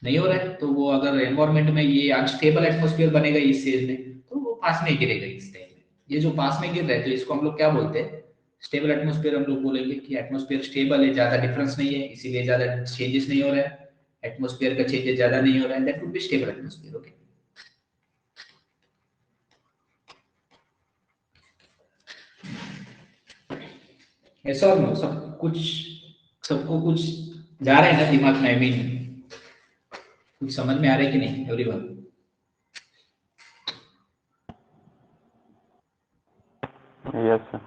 नहीं हो रहा है। तो वो अगर एनवायरमेंट में ये अनस्टेबल एटमॉस्फेयर बनेगा इस स्टेज में, तो वो पास में गिरेगा इस टाइम में। ये जो पास में गिर रहा है तो इसको हम लोग क्या बोलते हैं, स्टेबल एटमॉस्फेयर। हम लोग बोलेंगे कि एटमॉस्फेयर स्टेबल है, ज्यादा डिफरेंस नहीं है, इसीलिए ज्यादा चेंजेस नहीं हो रहा है, एटमॉस्फेयर का चेंजेस ज्यादा नहीं हो रहा है, that would be stable atmosphere. Okay, ऐसा और नो सब कुछ, सबको कुछ जा रहा है ना दिमाग में, आई मीन कुछ समझ में आ रहा है कि नहीं एवरीवन? Yes sir.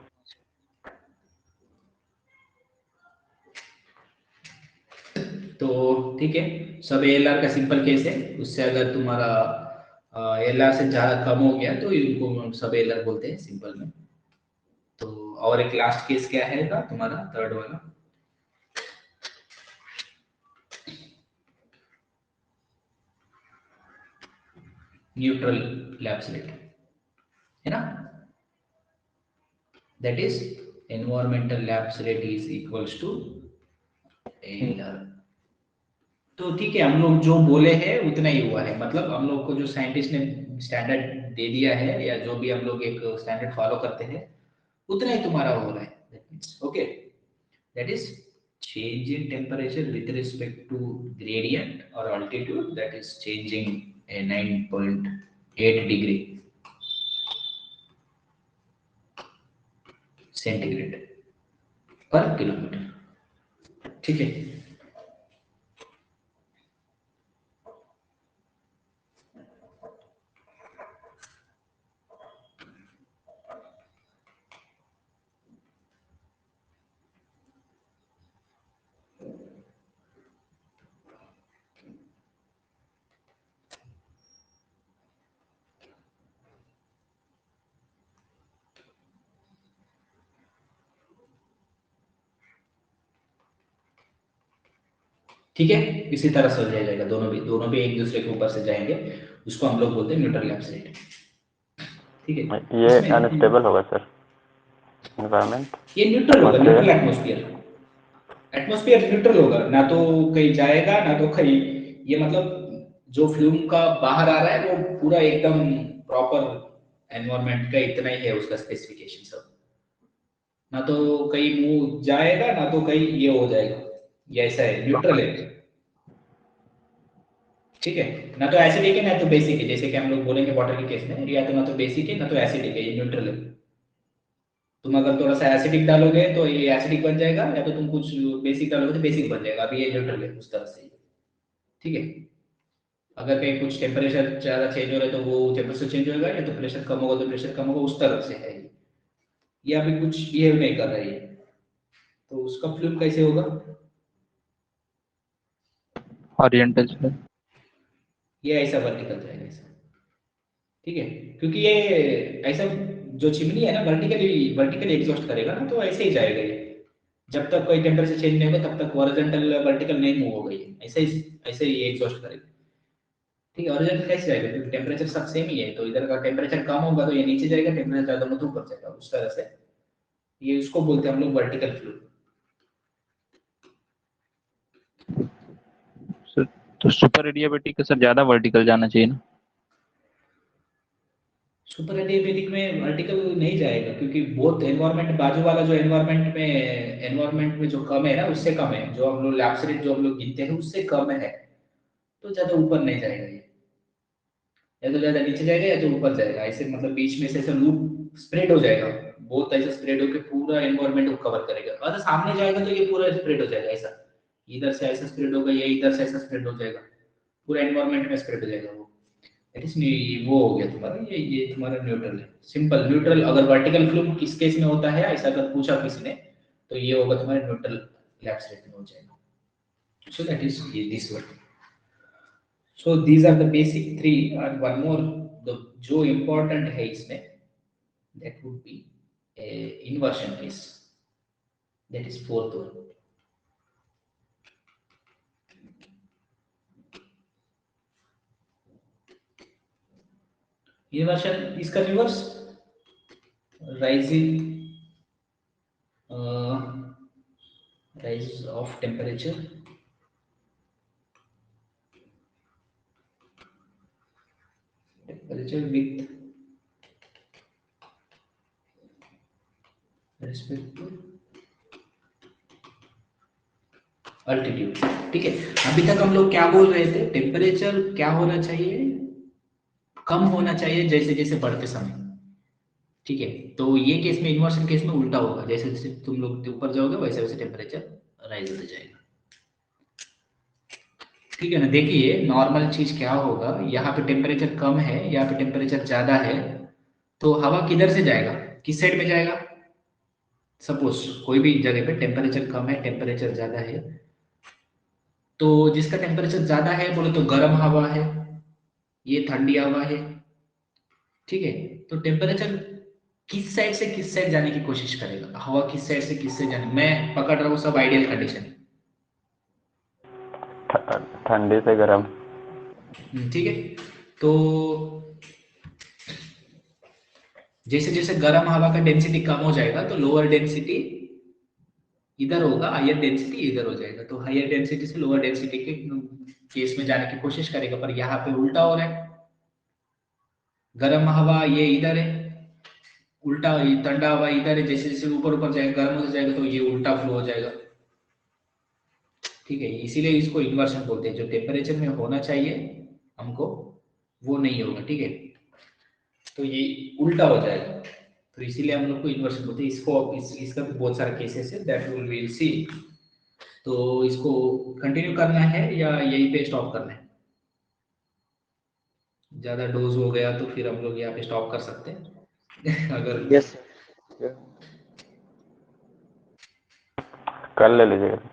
तो ठीक है, सब एएलआर का सिंपल केस है। उससे अगर तुम्हारा एएलआर से ज्यादा कम हो गया तो इनको हम सब एएलआर बोलते हैं सिंपल में। तो और एक लास्ट केस क्या है का तुम्हारा थर्ड वाला, न्यूट्रल लैप्स रेट है ना, that is environmental lapse rate is equals to ALR. तो ठीक है, हम लोग जो बोले हैं उतना ही हुआ है, मतलब हम लोग को जो साइंटिस्ट ने स्टैंडर्ड दे दिया है या जो भी हम लोग एक स्टैंडर्ड फॉलो करते हैं उतना ही तुम्हारा हो रहा है। That means okay, that is change in temperature with respect to gradient or altitude, that is changing a 9.8 degree centigrade per kilometre. ठीक है, ठीक है, इसी तरह से हो जाएगा, दोनों भी एक दूसरे के ऊपर से जाएंगे, उसको हम लोग बोलते हैं न्यूट्रल लैप्स रेट। ठीक है, ये इसमें अनस्टेबल होगा सर एनवायरनमेंट ये न्यूट्रल होगा, न्यूट्रल एटमॉस्फेयर। एटमॉस्फेयर न्यूट्रल होगा, ना तो कहीं जाएगा ना तो कहीं, ये मतलब जो फ्लूम का बाहर आ रहा है वो पूरा एकदम प्रॉपर एनवायरनमेंट का इतना ही है उसका स्पेसिफिकेशन सब, ना तो कहीं मुंह जाएगा ना तो कहीं ये हो जाएगा, ये ऐसा है, न्यूट्रल है। ठीक है, ना तो एसिडिक है ना तो बेसिक है, जैसे कि हम लोग बोलेंगे वाटर के केस में, या तो ना तो बेसिक है ना तो एसिडिक है, ये न्यूट्रल है। तुम अगर थोड़ा सा एसिडिक डालोगे तो ये एसिडिक बन जाएगा, या तो तुम कुछ बेसिक डालोगे तो बेसिक बन जाएगा, अभी ये न्यूट्रल है उस तरह से। ठीक है, अगर कहीं कुछ टेम्परेचर ज़्यादा चेंज हो रहा है तो वो टेम्परेचर चेंज होगा, या तो प्रेशर कम होगा तो प्रेशर कम होगा, उस तरह से है ये अभी कुछ बिहेव नहीं कर रही है, तो उसका फ्लूम कैसे होगा? Horizontal sir. ये ऐसा वर्टिकल जाएगा ऐसा। ठीक है, क्योंकि ये ऐसा जो चिमनी है ना वर्टिकली वर्टिकली एग्जॉस्ट करेगा ना, तो ऐसे ही जाएगा ये, जब तक कोई टेम्परेचर चेंज नहीं होगा तब तक हॉरिजॉन्टल वर्टिकल नहीं मूव होगा, ये ऐसे ही ये एग्जॉस्ट करेगा। ठीक है, हॉरिजॉन्टल कैसे जाएगा क्योंकि टेम्परेचर सब सेम ही है, तो इधर का टेम्परेचर कम होगा तो ये नीचे जाएगा, टेम्परेचर ज्यादा होगा तो ऊपर जाएगा, उस तरह से ये उसको बोलते हैं हम लोग वर्टिकल फ्लो। सर तो सुपर एडियाबेटिक का सर ज्यादा वर्टिकल जाना चाहिए ना? सुपर एडियाबेटिक में वर्टिकल नहीं जाएगा, क्योंकि बहुत एनवायरनमेंट बाजू वाला जो एनवायरनमेंट में जो कम है ना उससे कम है, जो हम लोग लैप्स रेट जो हम लोग गिनते हैं उससे कम है, तो ज्यादा ऊपर नहीं जाएगा ये, या तो ज्यादा नीचे जाएगा या तो ऊपर जाएगा, ऐसे मतलब बीच में से ऐसा लूप स्प्रेड हो जाएगा, बहुत ऐसा स्प्रेड होकर पूरा एनवायरनमेंट को कवर करेगा, अगर सामने जाएगा तो ये पूरा स्प्रेड हो जाएगा ऐसा, इधर से ऐसा स्प्रेड होगा, ये इधर से ऐसा स्प्रेड हो जाएगा, पूरा एनवायरनमेंट में स्प्रेड हो जाएगा वो। दैट इज वो हो गया तुम्हारा, ये तुम्हारा न्यूट्रल है, सिंपल न्यूट्रल। अगर वर्टिकल फ्लूम किस केस में होता है ऐसा अगर पूछा किसी ने, तो ये होगा तुम्हारा न्यूट्रल लैप्स रेट में हो जाएगा। So that is this one. So these are the basic three, and one more the जो important है इसमें, that would be a inversion case, that is fourth one. Inversion इसका reverse, rising rise of temperature with respect to altitude. ठीक है, अभी तक हम लोग क्या बोल रहे थे, टेम्परेचर क्या होना चाहिए, कम होना चाहिए जैसे जैसे बढ़ते समय। ठीक है, तो ये केस में इन्वर्सन केस में उल्टा होगा, जैसे जैसे तुम लोग ऊपर जाओगे वैसे वैसे टेम्परेचर राइज होते जाएगा। ठीक है ना, देखिए नॉर्मल चीज क्या होगा, यहाँ पे टेम्परेचर कम है, यहाँ पे टेम्परेचर ज्यादा है, तो हवा किधर से जाएगा, किस साइड में जाएगा? सपोज कोई भी जगह पे टेम्परेचर कम है, टेम्परेचर ज्यादा है, तो जिसका टेम्परेचर ज्यादा है बोले तो गर्म हवा है, ये ठंडी हवा है। ठीक है, तो टेम्परेचर किस साइड से किस साइड जाने की कोशिश करेगा, हवा किस साइड से किस साइड जाने, मैं पकड़ रहा हूँ सब आइडियल कंडीशन। ठंडी से गर्म। ठीक है, तो जैसे जैसे गर्म हवा का डेंसिटी कम हो जाएगा तो लोअर डेंसिटी इधर होगा, हायर डेंसिटी इधर हो जाएगा, तो हायर डेंसिटी से लोअर डेंसिटी के केस में जाने की कोशिश करेगा, पर यहाँ पे उल्टा हो रहा है, गर्म हवा ये इधर है, उल्टा ये ठंडा हवा इधर है, जैसे जैसे ऊपर ऊपर जाएगा गर्म होता जाएगा तो ये उल्टा फ्लो हो जाएगा। ठीक है, इसीलिए इसको इन्वर्शन बोलते हैं, जो टेम्परेचर में होना चाहिए हमको वो नहीं होगा। ठीक है, तो ये उल्टा हो जाएगा, तो इसीलिए हम लोग को इन्वर्शन बोलते हैं इसको। इसका भी बहुत सारे केसेस है, दैट विल विल सी। तो इसको कंटिन्यू करना है या यहीं पे स्टॉप करना है? ज्यादा डोज हो गया तो फिर हम लोग यहाँ पे स्टॉप कर सकते हैं अगर यस कल ले लीजिएगा।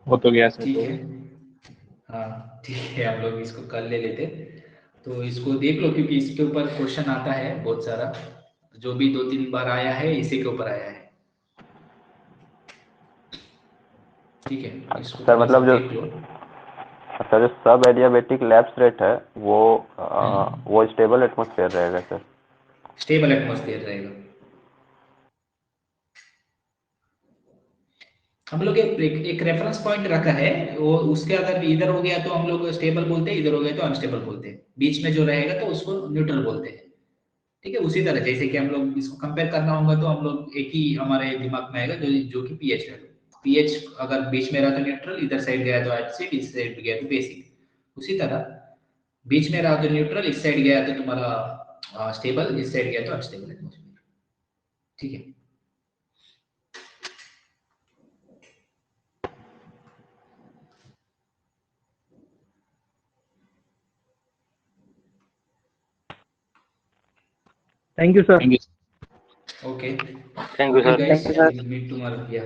हो तो गया सर। ठीक है, हाँ ठीक है, हम लोग इसको कल ले लेते, तो इसको देख लो क्योंकि इसके ऊपर क्वेश्चन आता है बहुत सारा, जो भी 2-3 बार आया है इसी के ऊपर आया है। ठीक है, इसको सर थोड़ा सा मतलब जो देख लो। अच्छा, जो सब एडियाबेटिक लैप्स रेट है वो स्टेबल एटमॉस्फेयर रहेगा सर? स्टेबल एटमॉस्फेयर रहेगा। हम लोग एक रेफरेंस पॉइंट रखा है, वो उसके अगर इधर हो गया तो हम लोग स्टेबल बोलते हैं, इधर हो गया तो अनस्टेबल बोलते हैं, बीच में जो रहेगा तो उसको न्यूट्रल बोलते हैं। ठीक है, उसी तरह जैसे कि हम लोग इसको कंपेयर करना होगा तो हम लोग एक ही हमारे दिमाग में आएगा जो कि पीएच है। पीएच अगर बीच में रहा तो न्यूट्रल, इधर साइड गया तो एसिड, इस साइड गया तो बेसिक। उसी तरह बीच में रहा तो न्यूट्रल, इस साइड गया तो तुम्हारा स्टेबल, इस साइड गया तो अनस्टेबल एटमॉस्फेयर। ठीक है। Thank you sir. Thank you. Okay. Thank you Okay, sir. guys. Thank you, sir. We'll meet tomorrow. Yeah.